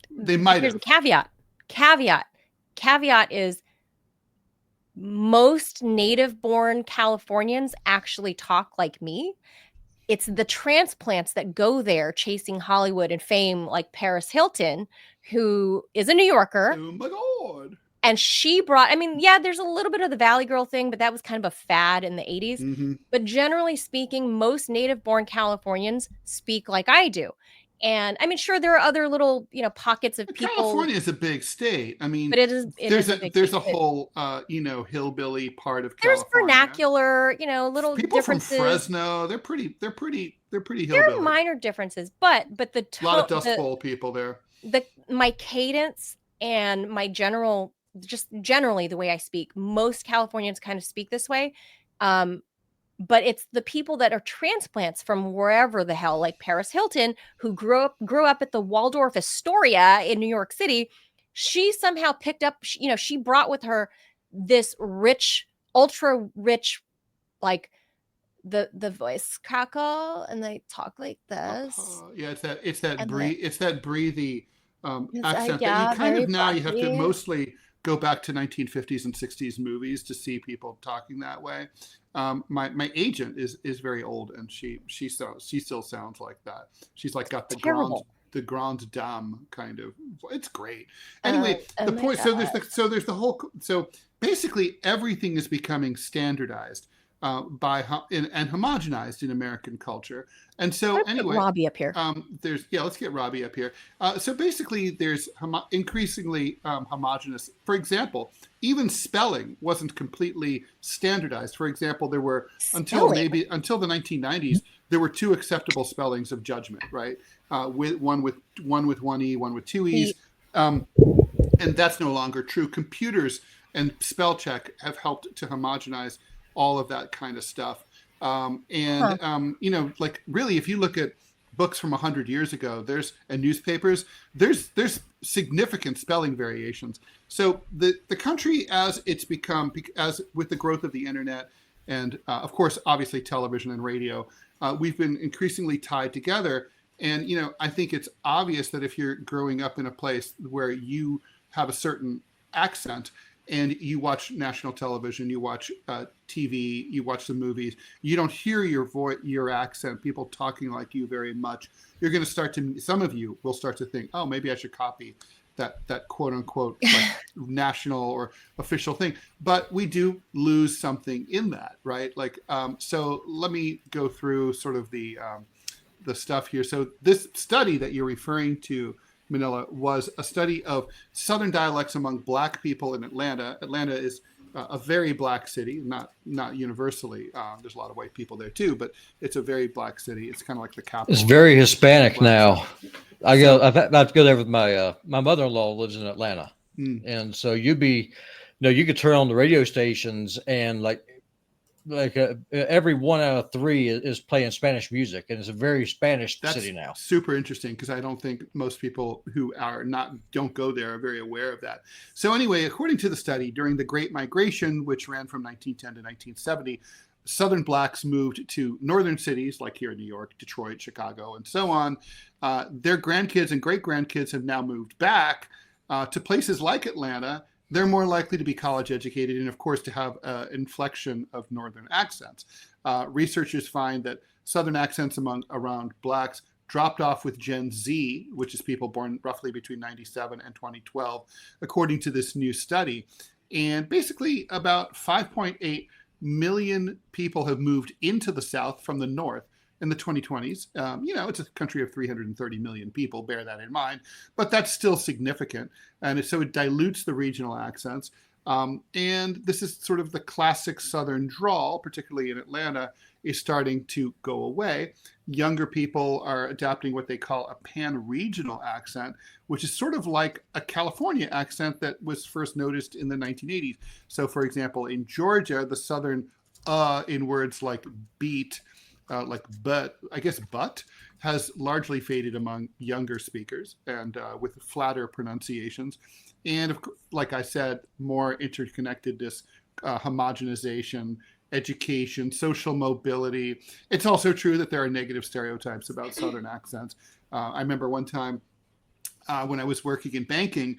they might. Here's a caveat. Caveat is most native-born Californians actually talk like me. It's the transplants that go there chasing Hollywood and fame, like Paris Hilton, who is a New Yorker. Oh my God. And she there's a little bit of the Valley Girl thing, but that was kind of a fad in the 80s. Mm-hmm. But generally speaking, most native-born Californians speak like I do. And sure, there are other little, pockets of people. California is a big state. But there's a whole, hillbilly part of California. There's vernacular, little people differences. From Fresno, they're pretty hillbilly. There are minor differences, but the a lot of Dust Bowl people there. My cadence and my generally the way I speak, most Californians kind of speak this way. But it's the people that are transplants from wherever the hell, like Paris Hilton, who grew up at the Waldorf Astoria in New York City. She somehow picked up, she brought with her this rich, ultra rich, like the voice crackle, and they talk like this. Yeah, it's that breathy accent that you have to mostly go back to 1950s and 60s movies to see people talking that way. My agent is very old, and she still sounds like that. She's like got the grande dame kind of. It's great. Anyway, the point. So basically everything is becoming standardized and homogenized in American culture. And so let's anyway, get Robbie up here. Let's get Robbie up here. So basically, there's increasingly homogenous. For example, even spelling wasn't completely standardized. For example, there were until the 1990s, there were 2 acceptable spellings of judgment, right? One with 1 e, one with 2 e's, and that's no longer true. Computers and spell check have helped to homogenize all of that kind of stuff. Like really, if you look at books from 100 years ago, and newspapers, there's significant spelling variations. So the country, as it's become, as with the growth of the internet and of course, obviously, television and radio. We've been increasingly tied together. And, I think it's obvious that if you're growing up in a place where you have a certain accent and you watch national television, you watch TV, you watch the movies, you don't hear your accent, people talking like you very much. You're going to some of you will start to think, oh, maybe I should copy that quote unquote like national or official thing. But we do lose something in that, right? Like, so let me go through sort of the stuff here. So this study that you're referring to, Manila, was a study of Southern dialects among Black people in Atlanta. Atlanta is a very Black city, not universally. There's a lot of white people there too, but it's a very Black city. It's kind of like the capital. It's very Hispanic now. I have to go there with my mother-in-law lives in Atlanta, and so you could turn on the radio stations and like every 1 out of 3 is playing Spanish music, and it's a very Spanish city now. Super interesting, because I don't think most people who don't go there are very aware of that. So anyway, according to the study, during the Great Migration, which ran from 1910 to 1970, Southern Blacks moved to northern cities like here in New York, Detroit, Chicago, and so on. Their grandkids and great-grandkids have now moved back to places like Atlanta. They're more likely to be college educated and, of course, to have an inflection of Northern accents. Researchers find that Southern accents around Blacks dropped off with Gen Z, which is people born roughly between 1997 and 2012, according to this new study. And basically, about 5.8 million people have moved into the South from the North in the 2020s. It's a country of 330 million people, bear that in mind, but that's still significant. And so it dilutes the regional accents. And this is sort of the classic Southern drawl, particularly in Atlanta, is starting to go away. Younger people are adapting what they call a pan-regional accent, which is sort of like a California accent that was first noticed in the 1980s. So, for example, in Georgia, the Southern in words like beat, like but, has largely faded among younger speakers and with flatter pronunciations. And like I said, more interconnectedness, homogenization, education, social mobility. It's also true that there are negative stereotypes about Southern accents. I remember one time when I was working in banking,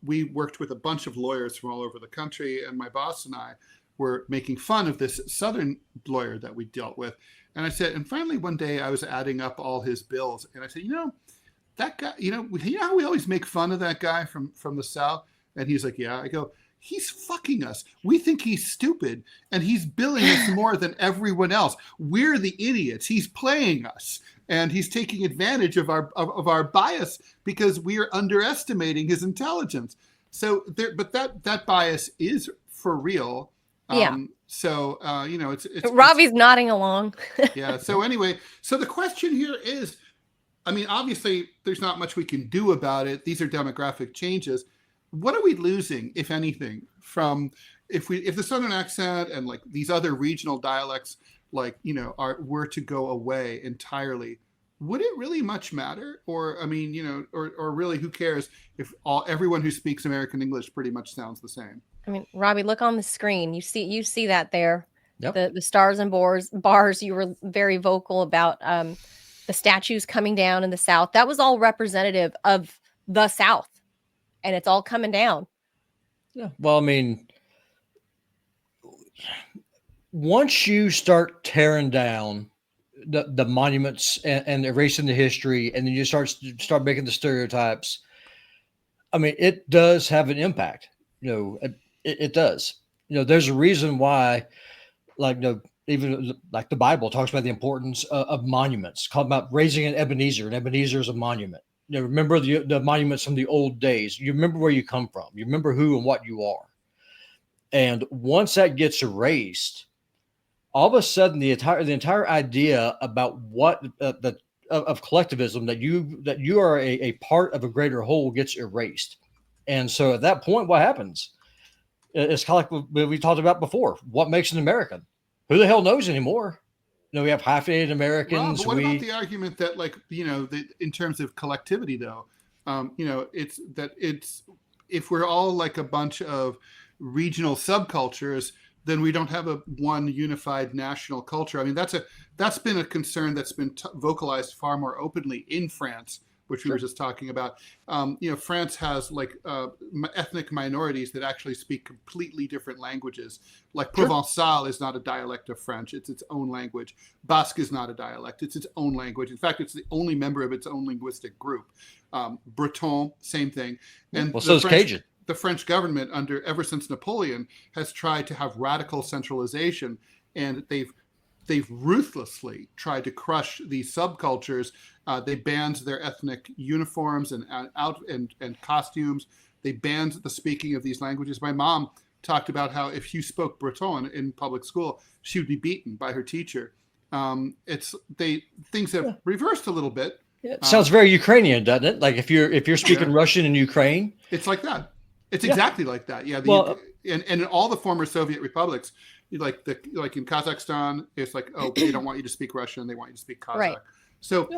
we worked with a bunch of lawyers from all over the country, and my boss and I were making fun of this Southern lawyer that we dealt with. And I said, and finally one day I was adding up all his bills, and I said, that guy, how we always make fun of that guy from the South? And he's like, yeah. I go, he's fucking us. We think he's stupid, and he's billing us more than everyone else. We're the idiots. He's playing us, and he's taking advantage of our bias because we are underestimating his intelligence. So but that bias is for real. Yeah. So it's Robbie's nodding along. Yeah. So anyway, so the question here is, I mean, obviously there's not much we can do about it. These are demographic changes. What are we losing, if anything, from if the Southern accent and like these other regional dialects, like, were to go away entirely? Would it really much matter? Or, I mean, or really, who cares if everyone who speaks American English pretty much sounds the same? I mean, Robbie, look on the screen. You see that there. Yep. The stars and bars. You were very vocal about the statues coming down in the South. That was all representative of the South, and it's all coming down. Yeah. Well, I mean, once you start tearing down the monuments and erasing the history, and then you start making the stereotypes, I mean, it does have an impact. It does. There's a reason why, like, even like the Bible talks about the importance of monuments, called about raising an Ebenezer. An Ebenezer is a monument. Remember the monuments from the old days. You remember where you come from. You remember who and what you are. And once that gets erased, all of a sudden the entire idea about what of collectivism, that you are a part of a greater whole, gets erased. And so at that point, what happens? It's kind of like what we talked about before. What makes an American? Who the hell knows anymore? We have hyphenated Americans. Well, but what about the argument that, like, in terms of collectivity, though, it's if we're all like a bunch of regional subcultures, then we don't have a one unified national culture. I mean, that's been a concern that's been vocalized far more openly in France, which we were just talking about. France has ethnic minorities that actually speak completely different languages. Like Provençal is not a dialect of French; it's its own language. Basque is not a dialect; it's its own language. In fact, it's the only member of its own linguistic group. Breton, same thing. And so is Cajun. The French government, ever since Napoleon, has tried to have radical centralization, and they've ruthlessly tried to crush these subcultures. They banned their ethnic uniforms and costumes. They banned the speaking of these languages. My mom talked about how if you spoke Breton in public school, she would be beaten by her teacher. Things have reversed a little bit. Yeah, it sounds very Ukrainian, doesn't it? Like if you're speaking Russian in Ukraine, it's like that. It's exactly like that. Yeah. And in all the former Soviet republics, like in Kazakhstan, it's like, oh, they don't want you to speak Russian. They want you to speak Kazakh. Right. So,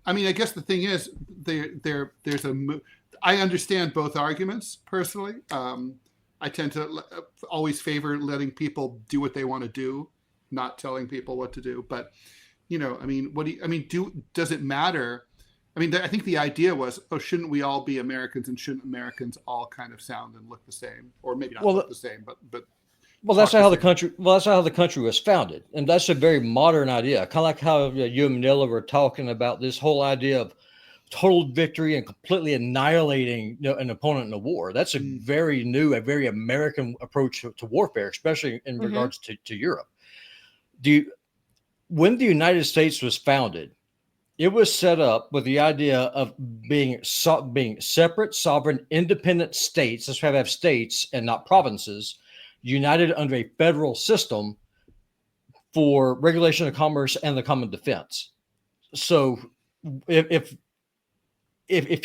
I mean, I guess the thing is I understand both arguments personally. I tend to always favor letting people do what they want to do, not telling people what to do. But, I mean, does it matter? I mean, I think the idea was, shouldn't we all be Americans, and shouldn't Americans all kind of sound and look the same, or maybe not look the same, but that's how the country. Well, that's how the country was founded, and that's a very modern idea. Kind of like how you and Manila were talking about this whole idea of total victory and completely annihilating an opponent in a war. That's a very new, a very American approach to warfare, especially in regards to Europe. When the United States was founded, it was set up with the idea of being separate, sovereign, independent states. That's why we have states and not provinces, united under a federal system for regulation of commerce and the common defense. So if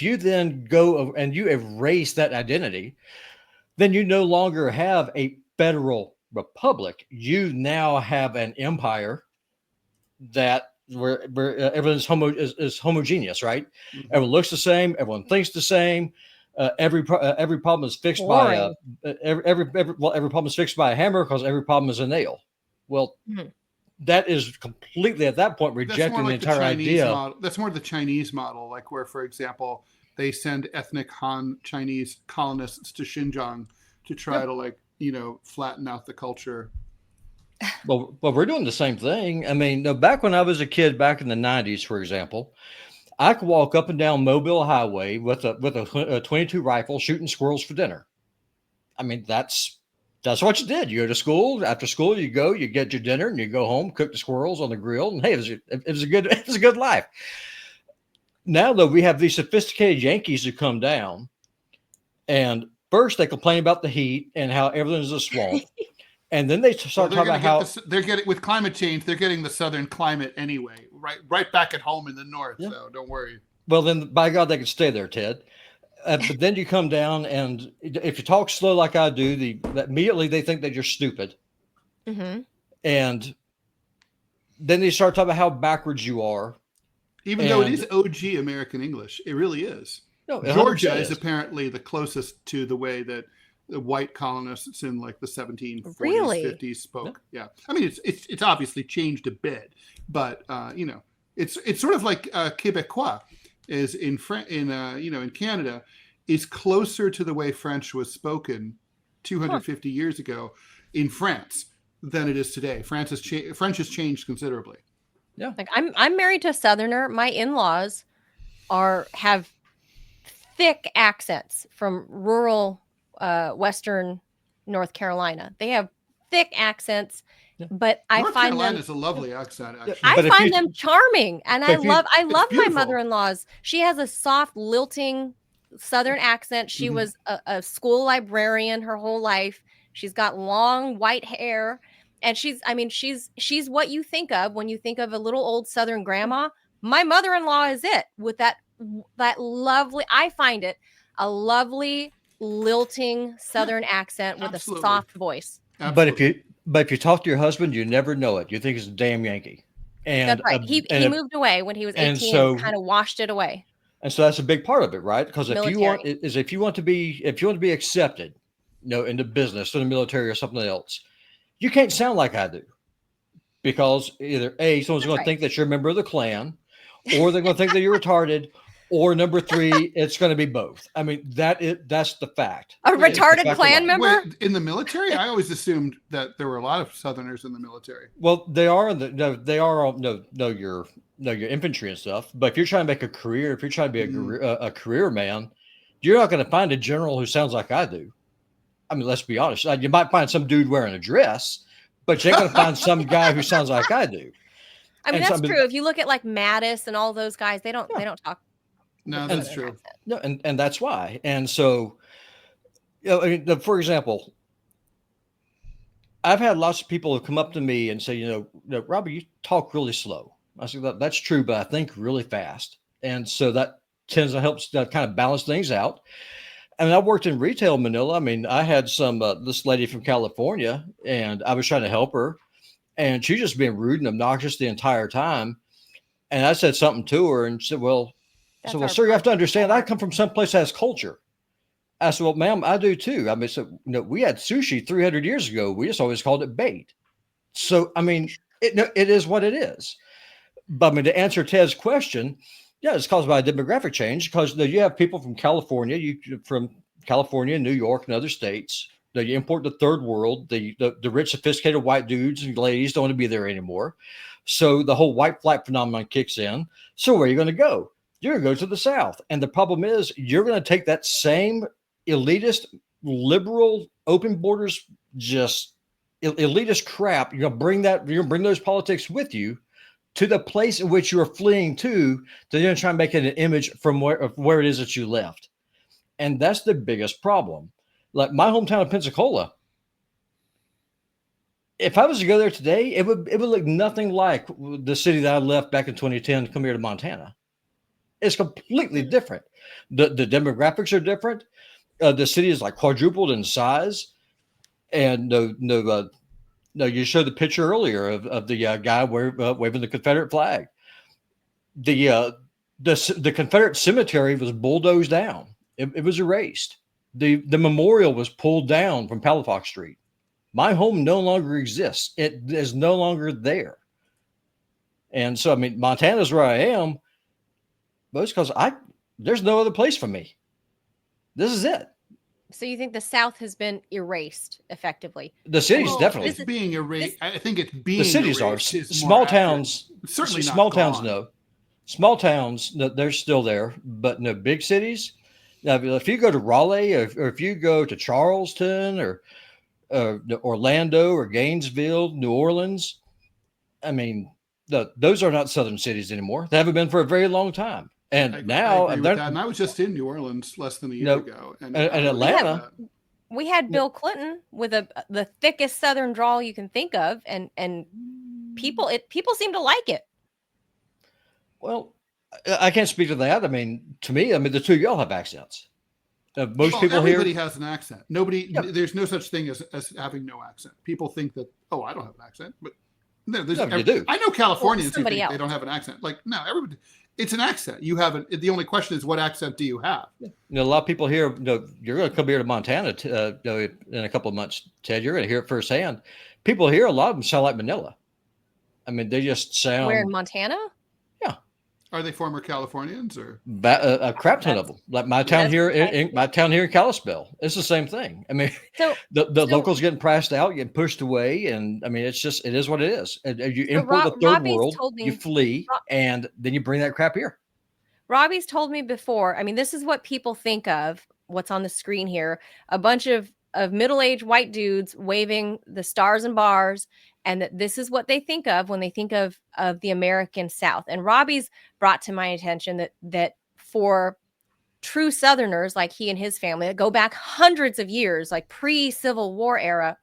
you then go and you erase that identity, then you no longer have a federal republic. You now have an empire that where everyone's is homogeneous, right? Mm-hmm. Everyone looks the same. Everyone thinks the same. Every problem is fixed by every problem is fixed by a hammer because every problem is a nail. Well, that is completely at that point rejecting the entire idea. Model. That's more the Chinese model, like where, for example, they send ethnic Han Chinese colonists to Xinjiang to try to flatten out the culture. Well, we're doing the same thing. I mean, back when I was a kid, back in the 90s, for example, I could walk up and down Mobile Highway with a 22 rifle shooting squirrels for dinner. I mean, that's what you did. You go to school. After school, you get your dinner, and you go home, cook the squirrels on the grill, and hey, it was a good life. Now, though, we have these sophisticated Yankees who come down, and first they complain about the heat and how everything's a swamp. And then they start talking about how they're getting with climate change. They're getting the southern climate anyway, right back at home in the north. Yeah. So don't worry. Well, then by God, they can stay there, Ted. But then you come down, and if you talk slow like I do, immediately they think that you're stupid. Mm-hmm. And then they start talking about how backwards you are. Even though it is OG American English, it really is. No, Georgia is apparently the closest to the way that the white colonists in like the 1740s, 50s spoke. Yeah. I mean, it's obviously changed a bit, but it's sort of like Quebecois is in Canada is closer to the way French was spoken 250 years ago in France than it is today. French has changed considerably. Yeah. Like I'm married to a Southerner. My in-laws have thick accents from rural Western North Carolina. They have thick accents, but North Carolina is a lovely accent. Actually, I find them charming, and I love my mother-in-law's. She has a soft, lilting Southern accent. She was a school librarian her whole life. She's got long white hair, and she's what you think of when you think of a little old Southern grandma. My mother-in-law is it with that lovely. I find it a lovely, lilting Southern accent with a soft voice. Absolutely. But if you talk to your husband, you never know it. You think it's a damn Yankee. And that's right. He moved away when he was 18 and kind of washed it away. And so that's a big part of it, right? Because if you want to be accepted, in the business or the military or something else, you can't sound like I do, because either A, someone's That's going to right. think that you're a member of the Klan, or they're going to think that you're retarded, or number three, it's going to be both. I mean, that's the fact. A Wait, retarded fact of Klan life. member? Wait, in the military, I always assumed that there were a lot of Southerners in the military. Well, they are they are your infantry and stuff. But if you're trying to make a career, if you're trying to be a career man, you're not going to find a general who sounds like I do. I mean, let's be honest. You might find some dude wearing a dress, but you're going to find some guy who sounds like I do. I mean, And that's true. If you look at like Mattis and all those guys, they don't talk. No, with that's an true. accent. No, and that's why. And so, I mean, for example, I've had lots of people who come up to me and say, Robbie, you talk really slow. I said, that's true, but I think really fast. And so that tends to help kind of balance things out. I mean, I worked in retail in Manila. I mean, I had this lady from California, and I was trying to help her, and she just being rude and obnoxious the entire time. And I said something to her, and she said, well, sir, you have to understand, I come from someplace that has culture. I said, well, ma'am, I do too. I mean, so we had sushi 300 years ago. We just always called it bait. So, I mean, it is what it is. But I mean, to answer Ted's question, yeah, it's caused by a demographic change, because you have people from California, from California, New York, and other states. You import the third world. The rich, sophisticated white dudes and ladies don't want to be there anymore. So the whole white flight phenomenon kicks in. So where are you going to go? You're going to go to the South. And the problem is, you're going to take that same elitist, liberal, open borders, just elitist crap. You're going to bring those politics with you to the place in which you're fleeing to then try and make it an image from where it is that you left. And that's the biggest problem. Like my hometown of Pensacola, if I was to go there today, it would look nothing like the city that I left back in 2010 to come here to Montana. It's completely different. The demographics are different. The city is like quadrupled in size. And you showed the picture earlier of the guy waving the Confederate flag. The Confederate cemetery was bulldozed down. It was erased. The memorial was pulled down from Palafox Street. My home no longer exists. It is no longer there. And so, I mean, Montana's where I am, but it's because there's no other place for me. This is it. So you think the South has been erased effectively? The cities definitely. It's being erased. I think it's being. The cities are small towns. Certainly not small gone. towns. No, small towns. No, they're still there, but no big cities. Now, if you go to Raleigh, or if you go to Charleston, or Orlando, or Gainesville, New Orleans, I mean, those are not southern cities anymore. They haven't been for a very long time. And now, and I was just in New Orleans less than a year ago, and Atlanta. We had Bill Clinton with the thickest Southern drawl you can think of, and people seem to like it. Well, I can't speak to that. I mean, to me, the two of y'all have accents. Most people everybody has an accent. There's no such thing as having no accent. People think that, oh, I don't have an accent, but you do. I know Californians who think else. they don't have an accent. Like, no, everybody. It's an accent. You have it. The only question is, what accent do you have? A lot of people here, you're going to come here to Montana in a couple of months, Ted. You're going to hear it firsthand. People here, a lot of them sound like Manila. I mean, they just sound. Where in Montana? Yeah. Are they former Californians or a crap ton of them? Like my town here, in Kalispell, it's the same thing. I mean, the locals getting priced out, getting pushed away, and I mean, it is what it is. And you import the third world, you flee, and then you bring that crap here. Robbie's told me before. I mean, this is what people think of. What's on the screen here? A bunch of middle-aged white dudes waving the stars and bars. And that this is what they think of when they think of the American South. And Robbie's brought to my attention that for true Southerners like he and his family that go back hundreds of years, like pre-Civil War era,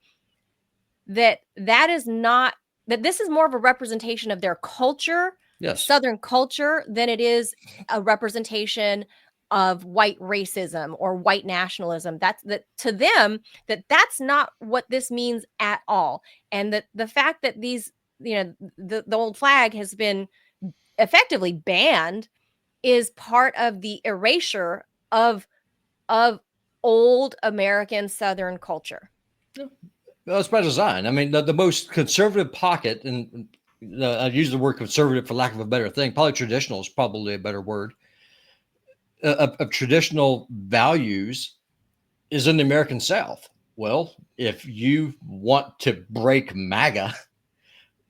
that this is more of a representation of their culture, yes, Southern culture, than it is a representation of white racism or white nationalism. That's to them that's not what this means at all. And that the fact that these, the old flag has been effectively banned is part of the erasure of old American Southern culture. Well, it's by design. I mean, the most conservative pocket, and I use the word conservative for lack of a better thing. Probably traditional is probably a better word. Of traditional values is in the American South. Well, if you want to break MAGA,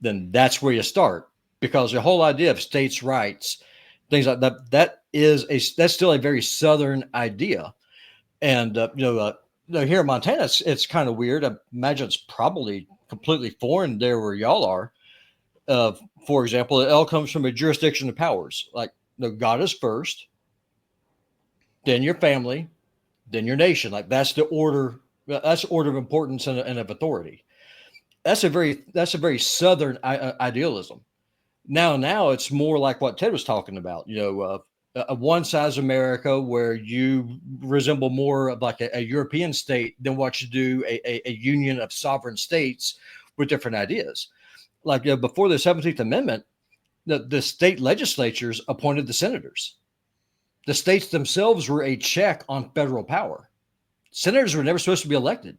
then that's where you start, because the whole idea of states' rights, things like that, that's still a very Southern idea. And here in Montana, it's kind of weird. I imagine it's probably completely foreign there where y'all are. For example, it all comes from a jurisdiction of powers. Like, God is first, then your family, then your nation. Like, that's the order. That's the order of importance and of authority. That's a very Southern idealism. Now it's more like what Ted was talking about. A one size America where you resemble more of like a European state than what you do a union of sovereign states with different ideas. Like before the 17th Amendment, the state legislatures appointed the senators. The states themselves were a check on federal power. Senators were never supposed to be elected.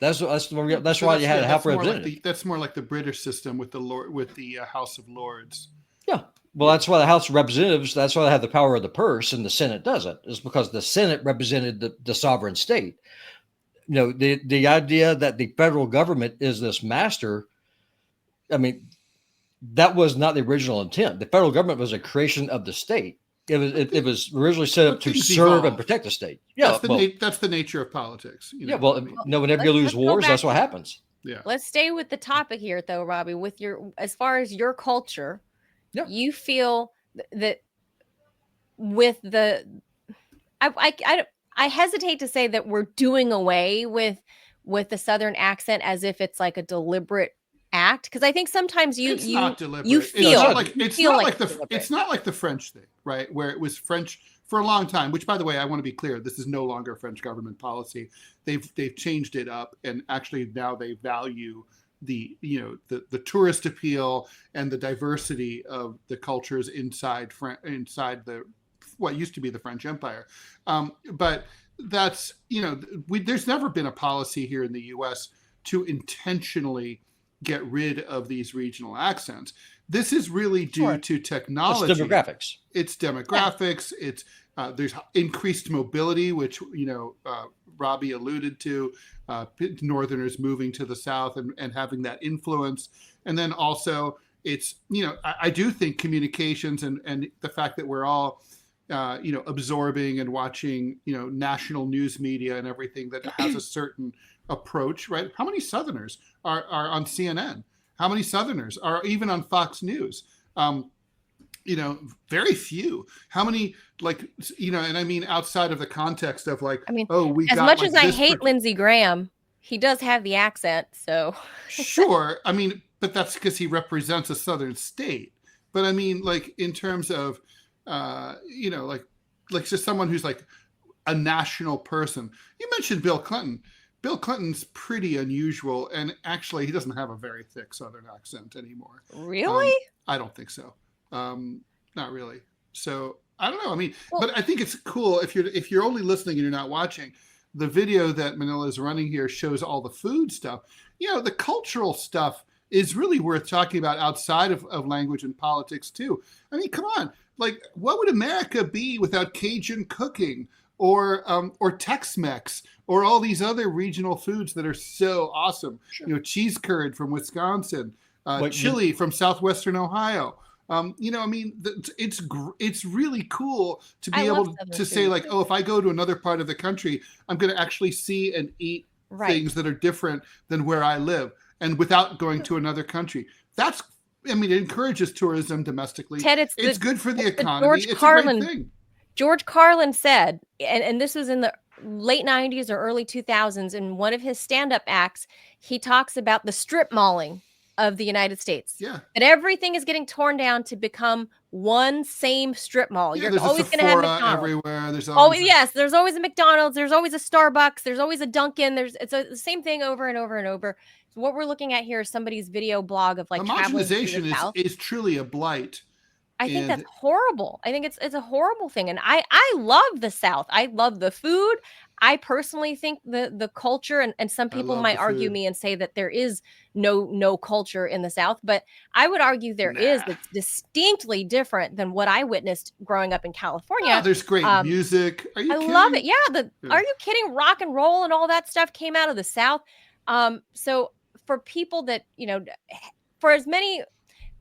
That's why you had a House of Representatives. That's more like the British system with the House of Lords. Yeah. Well, that's why the House of Representatives, that's why they have the power of the purse and the Senate doesn't, is because the Senate represented the sovereign state. The idea that the federal government is this master, I mean, that was not the original intent. The federal government was a creation of the state. It was originally set up to serve and protect the state. Yeah, that's the nature of politics. Whenever you lose wars, that's what happens. Yeah. Let's stay with the topic here, though, Robbie. As far as your culture, you feel that with I hesitate to say that we're doing away with the Southern accent as if it's like a deliberate act, because I think sometimes it's not deliberate. It's not like the French thing, right? Where it was French for a long time, which, by the way, I want to be clear, this is no longer French government policy. They've changed it up, and actually now they value the tourist appeal and the diversity of the cultures inside the what used to be the French Empire. But that's there's never been a policy here in the U.S. to intentionally get rid of these regional accents. This is really due to technology. It's demographics. It's demographics. Yeah. It's there's increased mobility, which Robbie alluded to. Northerners moving to the South and having that influence, and then also it's I do think communications and the fact that we're all absorbing and watching national news media and everything that has a certain approach, right? How many Southerners are on CNN? How many Southerners are even on Fox News? Very few. How many, and I mean outside of the context of as much as I hate Lindsey Graham, he does have the accent, so sure. I mean, but that's because he represents a Southern state. But I mean, in terms of just someone who's like a national person. You mentioned Bill Clinton. Bill Clinton's pretty unusual, and actually he doesn't have a very thick Southern accent anymore. Really? I don't think so. Not really. So I don't know. I mean, but I think it's cool if you're only listening and you're not watching. The video that Manila is running here shows all the food stuff. The cultural stuff is really worth talking about outside of language and politics too. I mean, come on. What would America be without Cajun cooking or Tex-Mex or all these other regional foods that are so awesome? Sure. Cheese curd from Wisconsin, chili from southwestern Ohio. It's really cool to be able to say if I go to another part of the country, I'm going to actually see and eat things that are different than where I live, and without going to another country. It encourages tourism domestically. Ted, it's good for the economy. It's a great thing. George Carlin said, and this was in the late 90s or early 2000s, in one of his stand-up acts, he talks about the strip malling of the United States. Yeah. And everything is getting torn down to become one same strip mall. Yeah, You're always going to have McDonald's everywhere. There's there's always a McDonald's. There's always a Starbucks. There's always a Dunkin'. It's the same thing over and over and over. What we're looking at here is somebody's video blog of traveling homogenization is truly a blight I think that's And horrible. I think it's a horrible thing. And I love the South. I love the food. I personally think the culture, and some I people love might the argue food. me and say that there is no culture in the South, but I would argue there is, Nah. that's distinctly different than what I witnessed growing up in Ah, California. there's great music. Are you I love it. kidding? Yeah, Yeah. are you kidding? Rock and roll and all that stuff came out of the South. So for people that, for as many,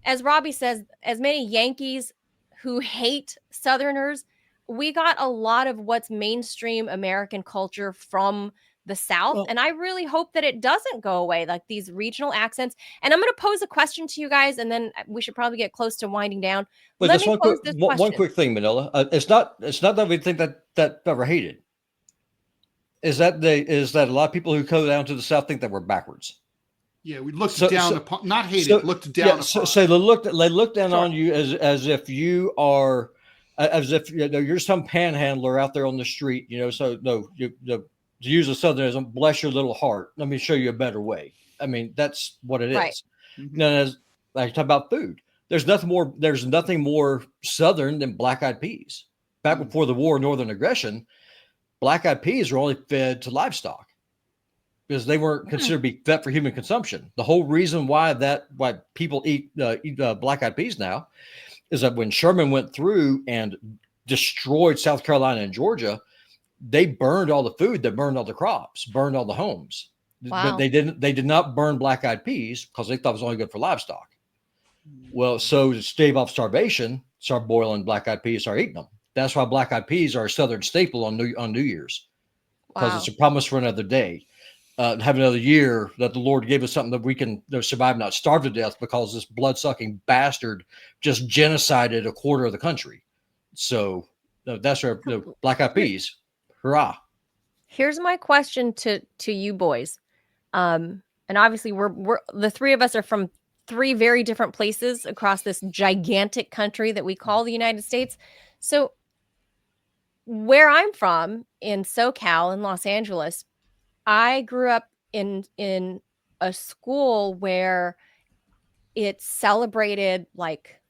as Robbie says, as many Yankees who hate Southerners, we got a lot of what's mainstream American culture from the South. Well, And I really hope that it doesn't go away, like these regional accents. And I'm going to pose a question to you guys, and then we should probably get close to winding down. but Let just me pose this one question. quick thing, Manila. It's not that we think that ever hated. Is that a lot of people who go down to the South think that we're backwards. Yeah, we looked So- down so- upon, not hated, So looked down yeah, upon. so they look down Sure. on you as if you are, as if you're some panhandler out there on the street. So no, to use a Southernism, bless your little heart. Let me show you a better way. I mean, that's what it is. Right. Mhm. Now, as I talk about food, there's nothing more Southern than black-eyed peas. Back before the war, Northern aggression, black-eyed peas were only fed to livestock because they weren't considered to be fit for human consumption. The whole reason why people eat black-eyed peas now is that when Sherman went through and destroyed South Carolina and Georgia, they burned all the food, they burned all the crops, burned all the homes. Wow. But they did not burn black-eyed peas because they thought it was only good for livestock. Well, so to stave off starvation, start boiling black-eyed peas, start eating them. That's why black-eyed peas are a Southern staple on New Year's, because Wow. it's a promise for another day. Have another year that the Lord gave us something that we can survive, not starve to death, because this blood-sucking bastard just genocided a quarter of the country. So that's our black-eyed peas. Hurrah! Here's my question to you boys. And obviously we're the three of us are from three very different places across this gigantic country that we call the United States. So where I'm from in SoCal in Los Angeles, I grew up in a school where it celebrated like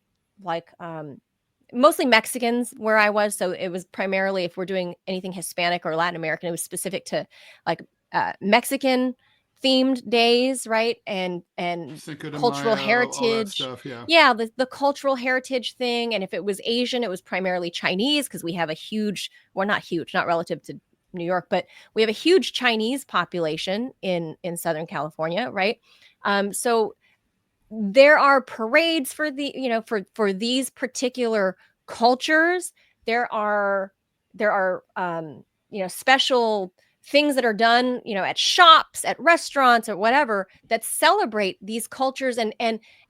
mostly Mexicans where I was. So it was primarily, if we're doing anything Hispanic or Latin American, it was specific to like Mexican themed days, right? And Cinco de cultural Mayo, all that heritage. stuff, yeah. Yeah, the cultural heritage thing. And if it was Asian, it was primarily Chinese, because we have a huge, well, not huge, not relative to New York, but we have a huge Chinese population in Southern California, right? So there are parades for the, for these particular cultures. There are special things that are done, at shops, at restaurants, or whatever, that celebrate these cultures. And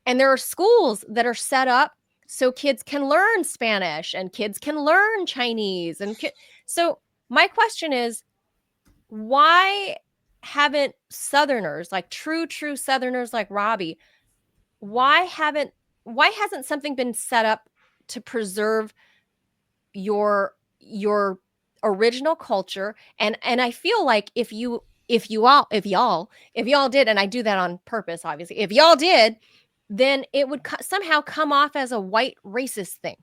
there are schools that are set up so kids can learn Spanish and kids can learn Chinese. So my question is, why haven't Southerners, like true Southerners like Robbie, why hasn't something been set up to preserve your original culture? And I feel like if y'all did, and I do that on purpose, obviously, if y'all did, then it would somehow come off as a white racist thing.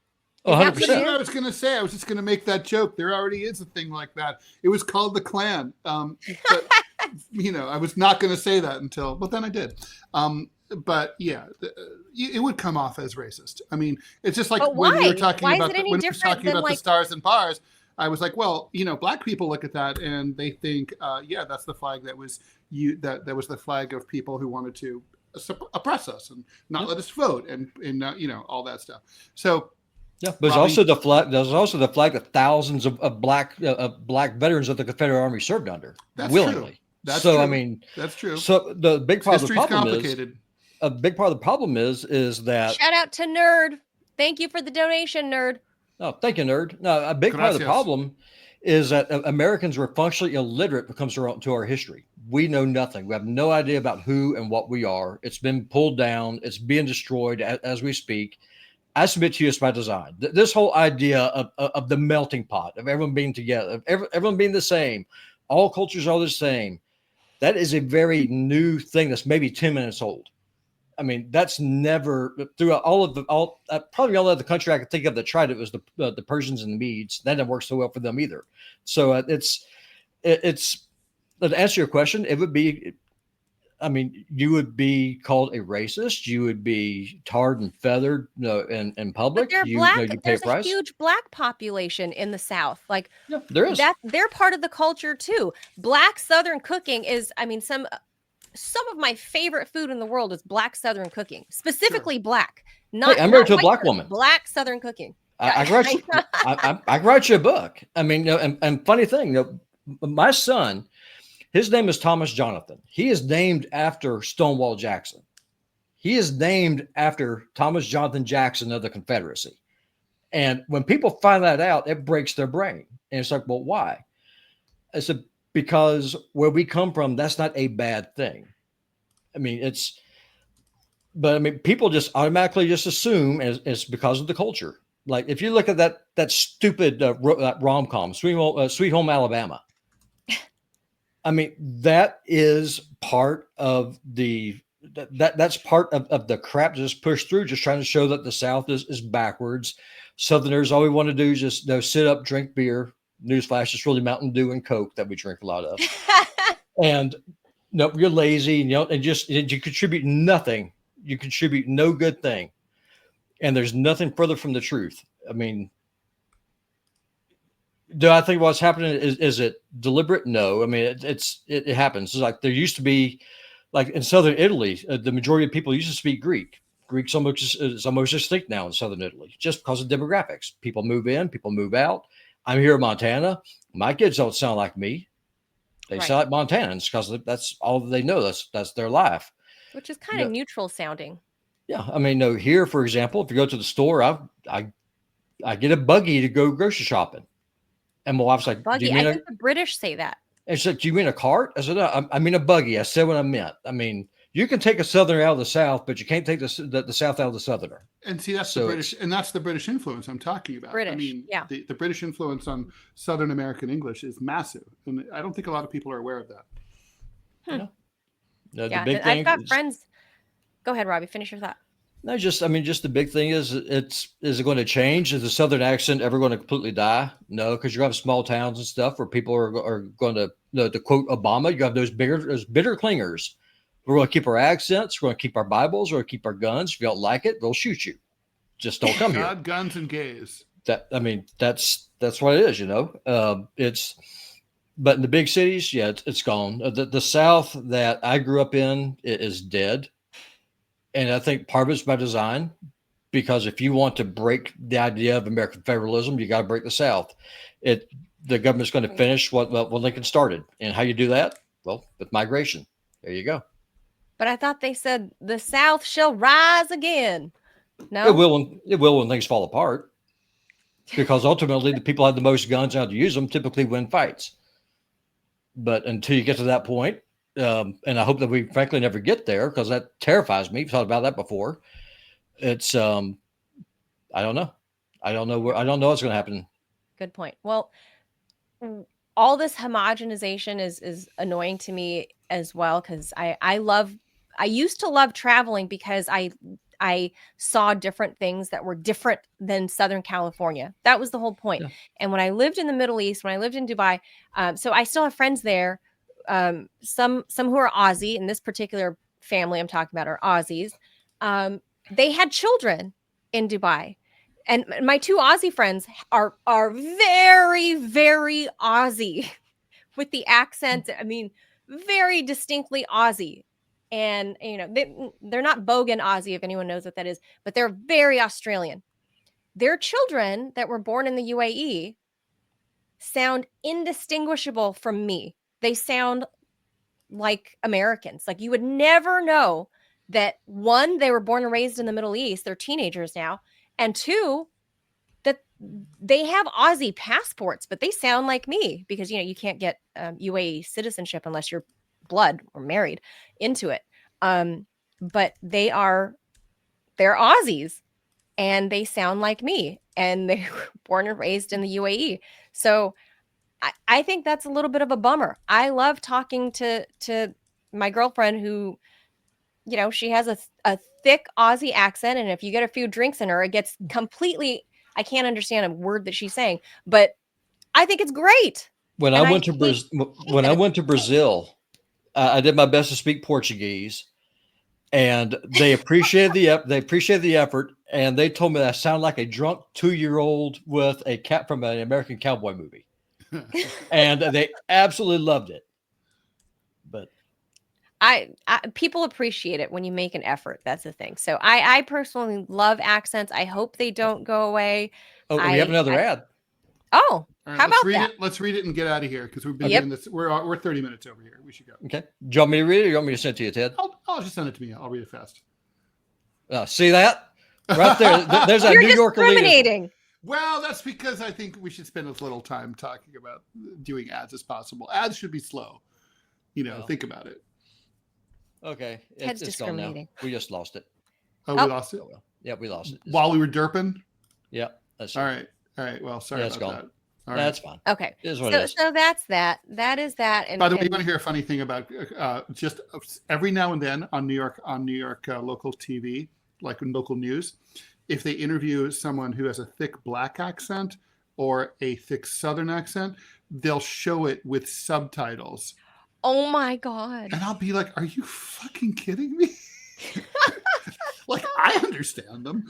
Oh, Is that 100%. what That's it what I is? was going to say. I was just going to make that joke. There already is a thing like that. It was called the Klan. But, I was not going to say that until, but then I did. But yeah, it would come off as racist. I mean, it's just like But when we why? were talking Why is about it any when we were different talking than, about the like- stars and bars. I was like, well, black people look at that and they think, yeah, that's the flag that was that was the flag of people who wanted to oppress us and not let us vote and all that stuff. So. Yeah, but there's also the flag. There's also the flag that thousands of black veterans of the Confederate Army served under willingly. True. That's so true. I mean, that's true. So the big part of the History's problem complicated. is that. Shout out to Nerd. Thank you for the donation, Nerd. Oh, thank you, Nerd. No, a big part of the problem is that Americans were functionally illiterate when it comes to our history. We know nothing. We have no idea about who and what we are. It's been pulled down. It's being destroyed as we speak. I submit to you, it's by design. This whole idea of the melting pot, of everyone being together, of everyone being the same, all cultures are the same. That is a very new thing that's maybe 10 minutes old. I I mean, that's never throughout probably all of the country I could think of that tried it was the Persians and the Medes. That didn't work so well for them either. So it's to answer your question, it would be, I mean, you would be called a racist. You would be tarred and feathered, in public. But You pay a there's a price. huge black population in the South. Like Yeah, there is. they're part of the culture too. Black Southern cooking is, I mean, some of my favorite food in the world is black Southern cooking, specifically black. Not, I'm married to a white black Southern, woman. Black Southern cooking. I can write you a book. I mean, and funny thing, my son, his name is Thomas Jonathan. He is named after Stonewall Jackson. He is named after Thomas Jonathan Jackson of the Confederacy. And when people find that out, it breaks their brain. And it's like, well, why? I said, because where we come from, that's not a bad thing. I mean, but I mean, people just automatically just assume it's because of the culture. Like if you look at that stupid rom-com, Sweet Home Alabama. I mean, that is part of that's part of the crap just pushed through, just trying to show that the South is backwards. Southerners, all we want to do is just sit up, drink beer. Newsflash, it's really Mountain Dew and Coke that we drink a lot of. And no, you're lazy, and you contribute nothing. You contribute no good thing. And there's nothing further from the truth. I mean, do I think what's happening is it deliberate? No. I mean, it happens. It's like there used to be, like in Southern Italy, the majority of people used to speak Greek. Greek's almost extinct now in Southern Italy, just because of demographics. People move in, people move out. I'm here in Montana. My kids don't sound like me. They sound like Montanans because that's all they know. That's their life. Which is kind of neutral sounding. Yeah. I mean, no, here, for example, if you go to the store, I get a buggy to go grocery shopping. And my wife's like, buggy. I think the British say that. And she's like, do you mean a cart? I said, no, I mean a buggy. I said what I meant. I mean, you can take a Southerner out of the South, but you can't take the South out of the Southerner. And see, that's the British, and that's the British influence I'm talking about. British, I mean, yeah. The British influence on Southern American English is massive, and I don't think a lot of people are aware of that. No, yeah, the big thing. I've got friends. Go ahead, Robbie. Finish your thought. No, just the big thing is is it going to change? Is the Southern accent ever going to completely die? No, because you have small towns and stuff where people are going to quote Obama. You have those bitter clingers. We're going to keep our accents. We're going to keep our Bibles. We're going to keep our guns. If you don't like it, they'll shoot you. Just don't come here. God, guns, and gays. That's what it is. But in the big cities, yeah, it's gone. The South that I grew up in is dead. And I think part of it's by design, because if you want to break the idea of American federalism, you got to break the South. The government's going to finish what Lincoln started. And how you do that? Well, with migration. There you go. But I thought they said the South shall rise again. No, it will when things fall apart, because ultimately the people who have the most guns and how to use them typically win fights. But until you get to that point, and I hope that we frankly never get there, because that terrifies me. We've thought about that before. It's I don't know. I don't know what's going to happen. Good point. Well, all this homogenization is annoying to me as well, because I used to love traveling because I saw different things that were different than Southern California. That was the whole point. Yeah. And when I lived in the Middle East, when I lived in Dubai, so I still have friends there. Some who are Aussie, in this particular family I'm talking about are Aussies. They had children in Dubai. And my two Aussie friends are very, very Aussie with the accent. I mean, very distinctly Aussie. And, they're not bogan Aussie, if anyone knows what that is, but they're very Australian. Their children that were born in the UAE sound indistinguishable from me. They sound like Americans. Like you would never know that, one, they were born and raised in the Middle East. They're teenagers now. And two, that they have Aussie passports, but they sound like me because, you can't get UAE citizenship unless you're blood or married into it. But they're Aussies and they sound like me, and they were born and raised in the UAE. So I think that's a little bit of a bummer. I love talking to my girlfriend who you know, she has a thick Aussie accent, and if you get a few drinks in her, it gets completely. I can't understand a word that she's saying, but I think it's great. When And I went to hate when that I it's went to Brazil, I did my best to speak Portuguese, and they appreciated the effort, and they told me that I sound like a drunk 2-year-old with a cat from an American cowboy movie, and they absolutely loved it. But I people appreciate it when you make an effort. That's the thing. So I personally love accents. I hope they don't go away. we have another ad. Oh, All right, how let's about read that? it. Let's read it and get out of here because we've been Yep. doing this. We're 30 minutes over here. We should go. Okay. Do you want me to read it or you want me to send it to you, Ted? I'll just send it to me. I'll read it fast. See that? Right there. There's that You're New York elitism. discriminating. Well, that's because I think we should spend as little time talking about doing ads as possible. Ads should be slow. You know, think about it. Okay. Ted's It's gone now. discriminating. We just lost it. Oh, we lost it? Oh, well. Yeah, we lost it. While we were derping? Yeah. That's All right. All right. Well, sorry it's about gone. that. All right. That's fine. Okay. It is what it is. So that's that. That is that. And by the way, you want to hear a funny thing about just every now and then on New York local TV, like in local news, if they interview someone who has a thick black accent or a thick Southern accent, they'll show it with subtitles. oh my God. And I'll be like, are you fucking kidding me? Like, I understand them.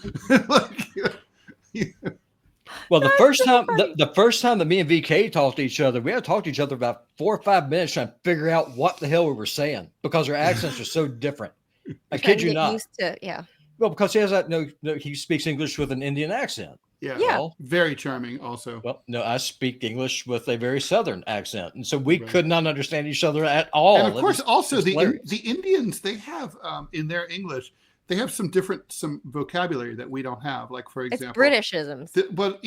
Like, Well, the first time that me and VK talked to each other, we had to talk to each other about 4 or 5 minutes trying to figure out what the hell we were saying because our accents are so different. I kid you not. Used to, yeah. Well, because he has that he speaks English with an Indian accent. yeah. Well, Very charming also. well, no, I speak English with a very Southern accent, and so we could not understand each other at all. And of course, also the hilarious. Indians, they have in their English, they have some vocabulary that we don't have. Like, for It's example, Britishisms. But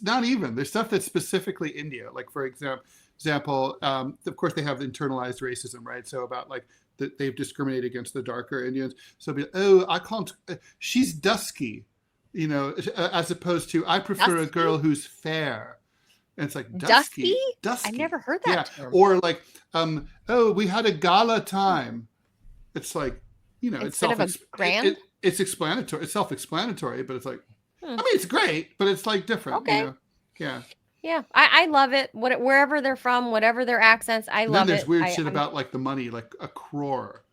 not even there's stuff that's specifically India. Like, for example, of course they have internalized racism, right? So about like that they've discriminated against the darker Indians. So I can't. She's dusky, you know, as opposed to I prefer a girl who's fair. And it's like dusky. I never heard that term. Or like, we had a gala time. It's like, you know, Instead of a grand? it's explanatory. It's self-explanatory, but it's like, I mean, it's great, but it's like different. Okay. You know? Yeah. Yeah. I love it. Wherever they're from, whatever their accents, I love it. Then there's weird shit about like the money, like a crore.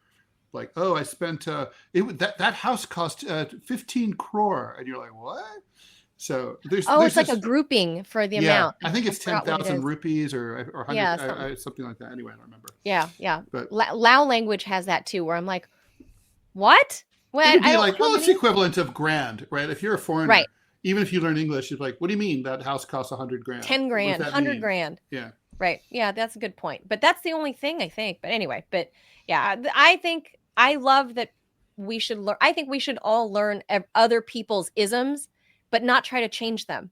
Like, oh, I spent that house cost 15 crore, and you're like, what? So there's it's like a grouping for the amount. I think it's forgot what it 10,000 is. rupees or 100, Yeah, something like that. Anyway, I don't remember. Yeah. But Lao language has that too, where I'm like, what? Well, it would I be don't like, know well, it's many- the equivalent of grand, right? If you're a foreigner, Right. even if you learn English, you're like, what do you mean that house costs 100 grand? 10 What grand, does that 100 mean? grand. Yeah. Right. Yeah, that's a good point. But that's the only thing I think. But anyway, yeah, I think I love that we should learn. I think we should all learn other people's isms, but not try to change them.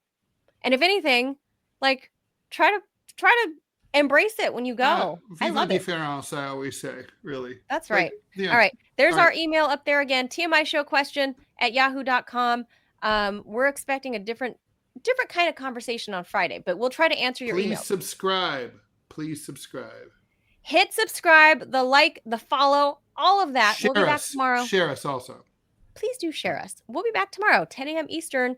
And if anything, like try to embrace it when you go. I love it. Difference, I always say, really. That's right. Yeah. All right. There's All our right. email up there again. TMI Show question at yahoo.com. We're expecting a different kind of conversation on Friday, but we'll try to answer your email. Please subscribe. Hit subscribe, the like, the follow, all of that. Share we'll be back us. tomorrow. Share us also. Please do share us. We'll be back tomorrow, 10 a.m. Eastern.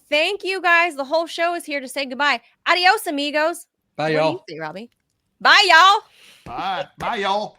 Thank you guys. The whole show is here to say goodbye. Adios, amigos. Bye, What y'all. do you say, Robbie? Bye, y'all. Bye. Bye, y'all.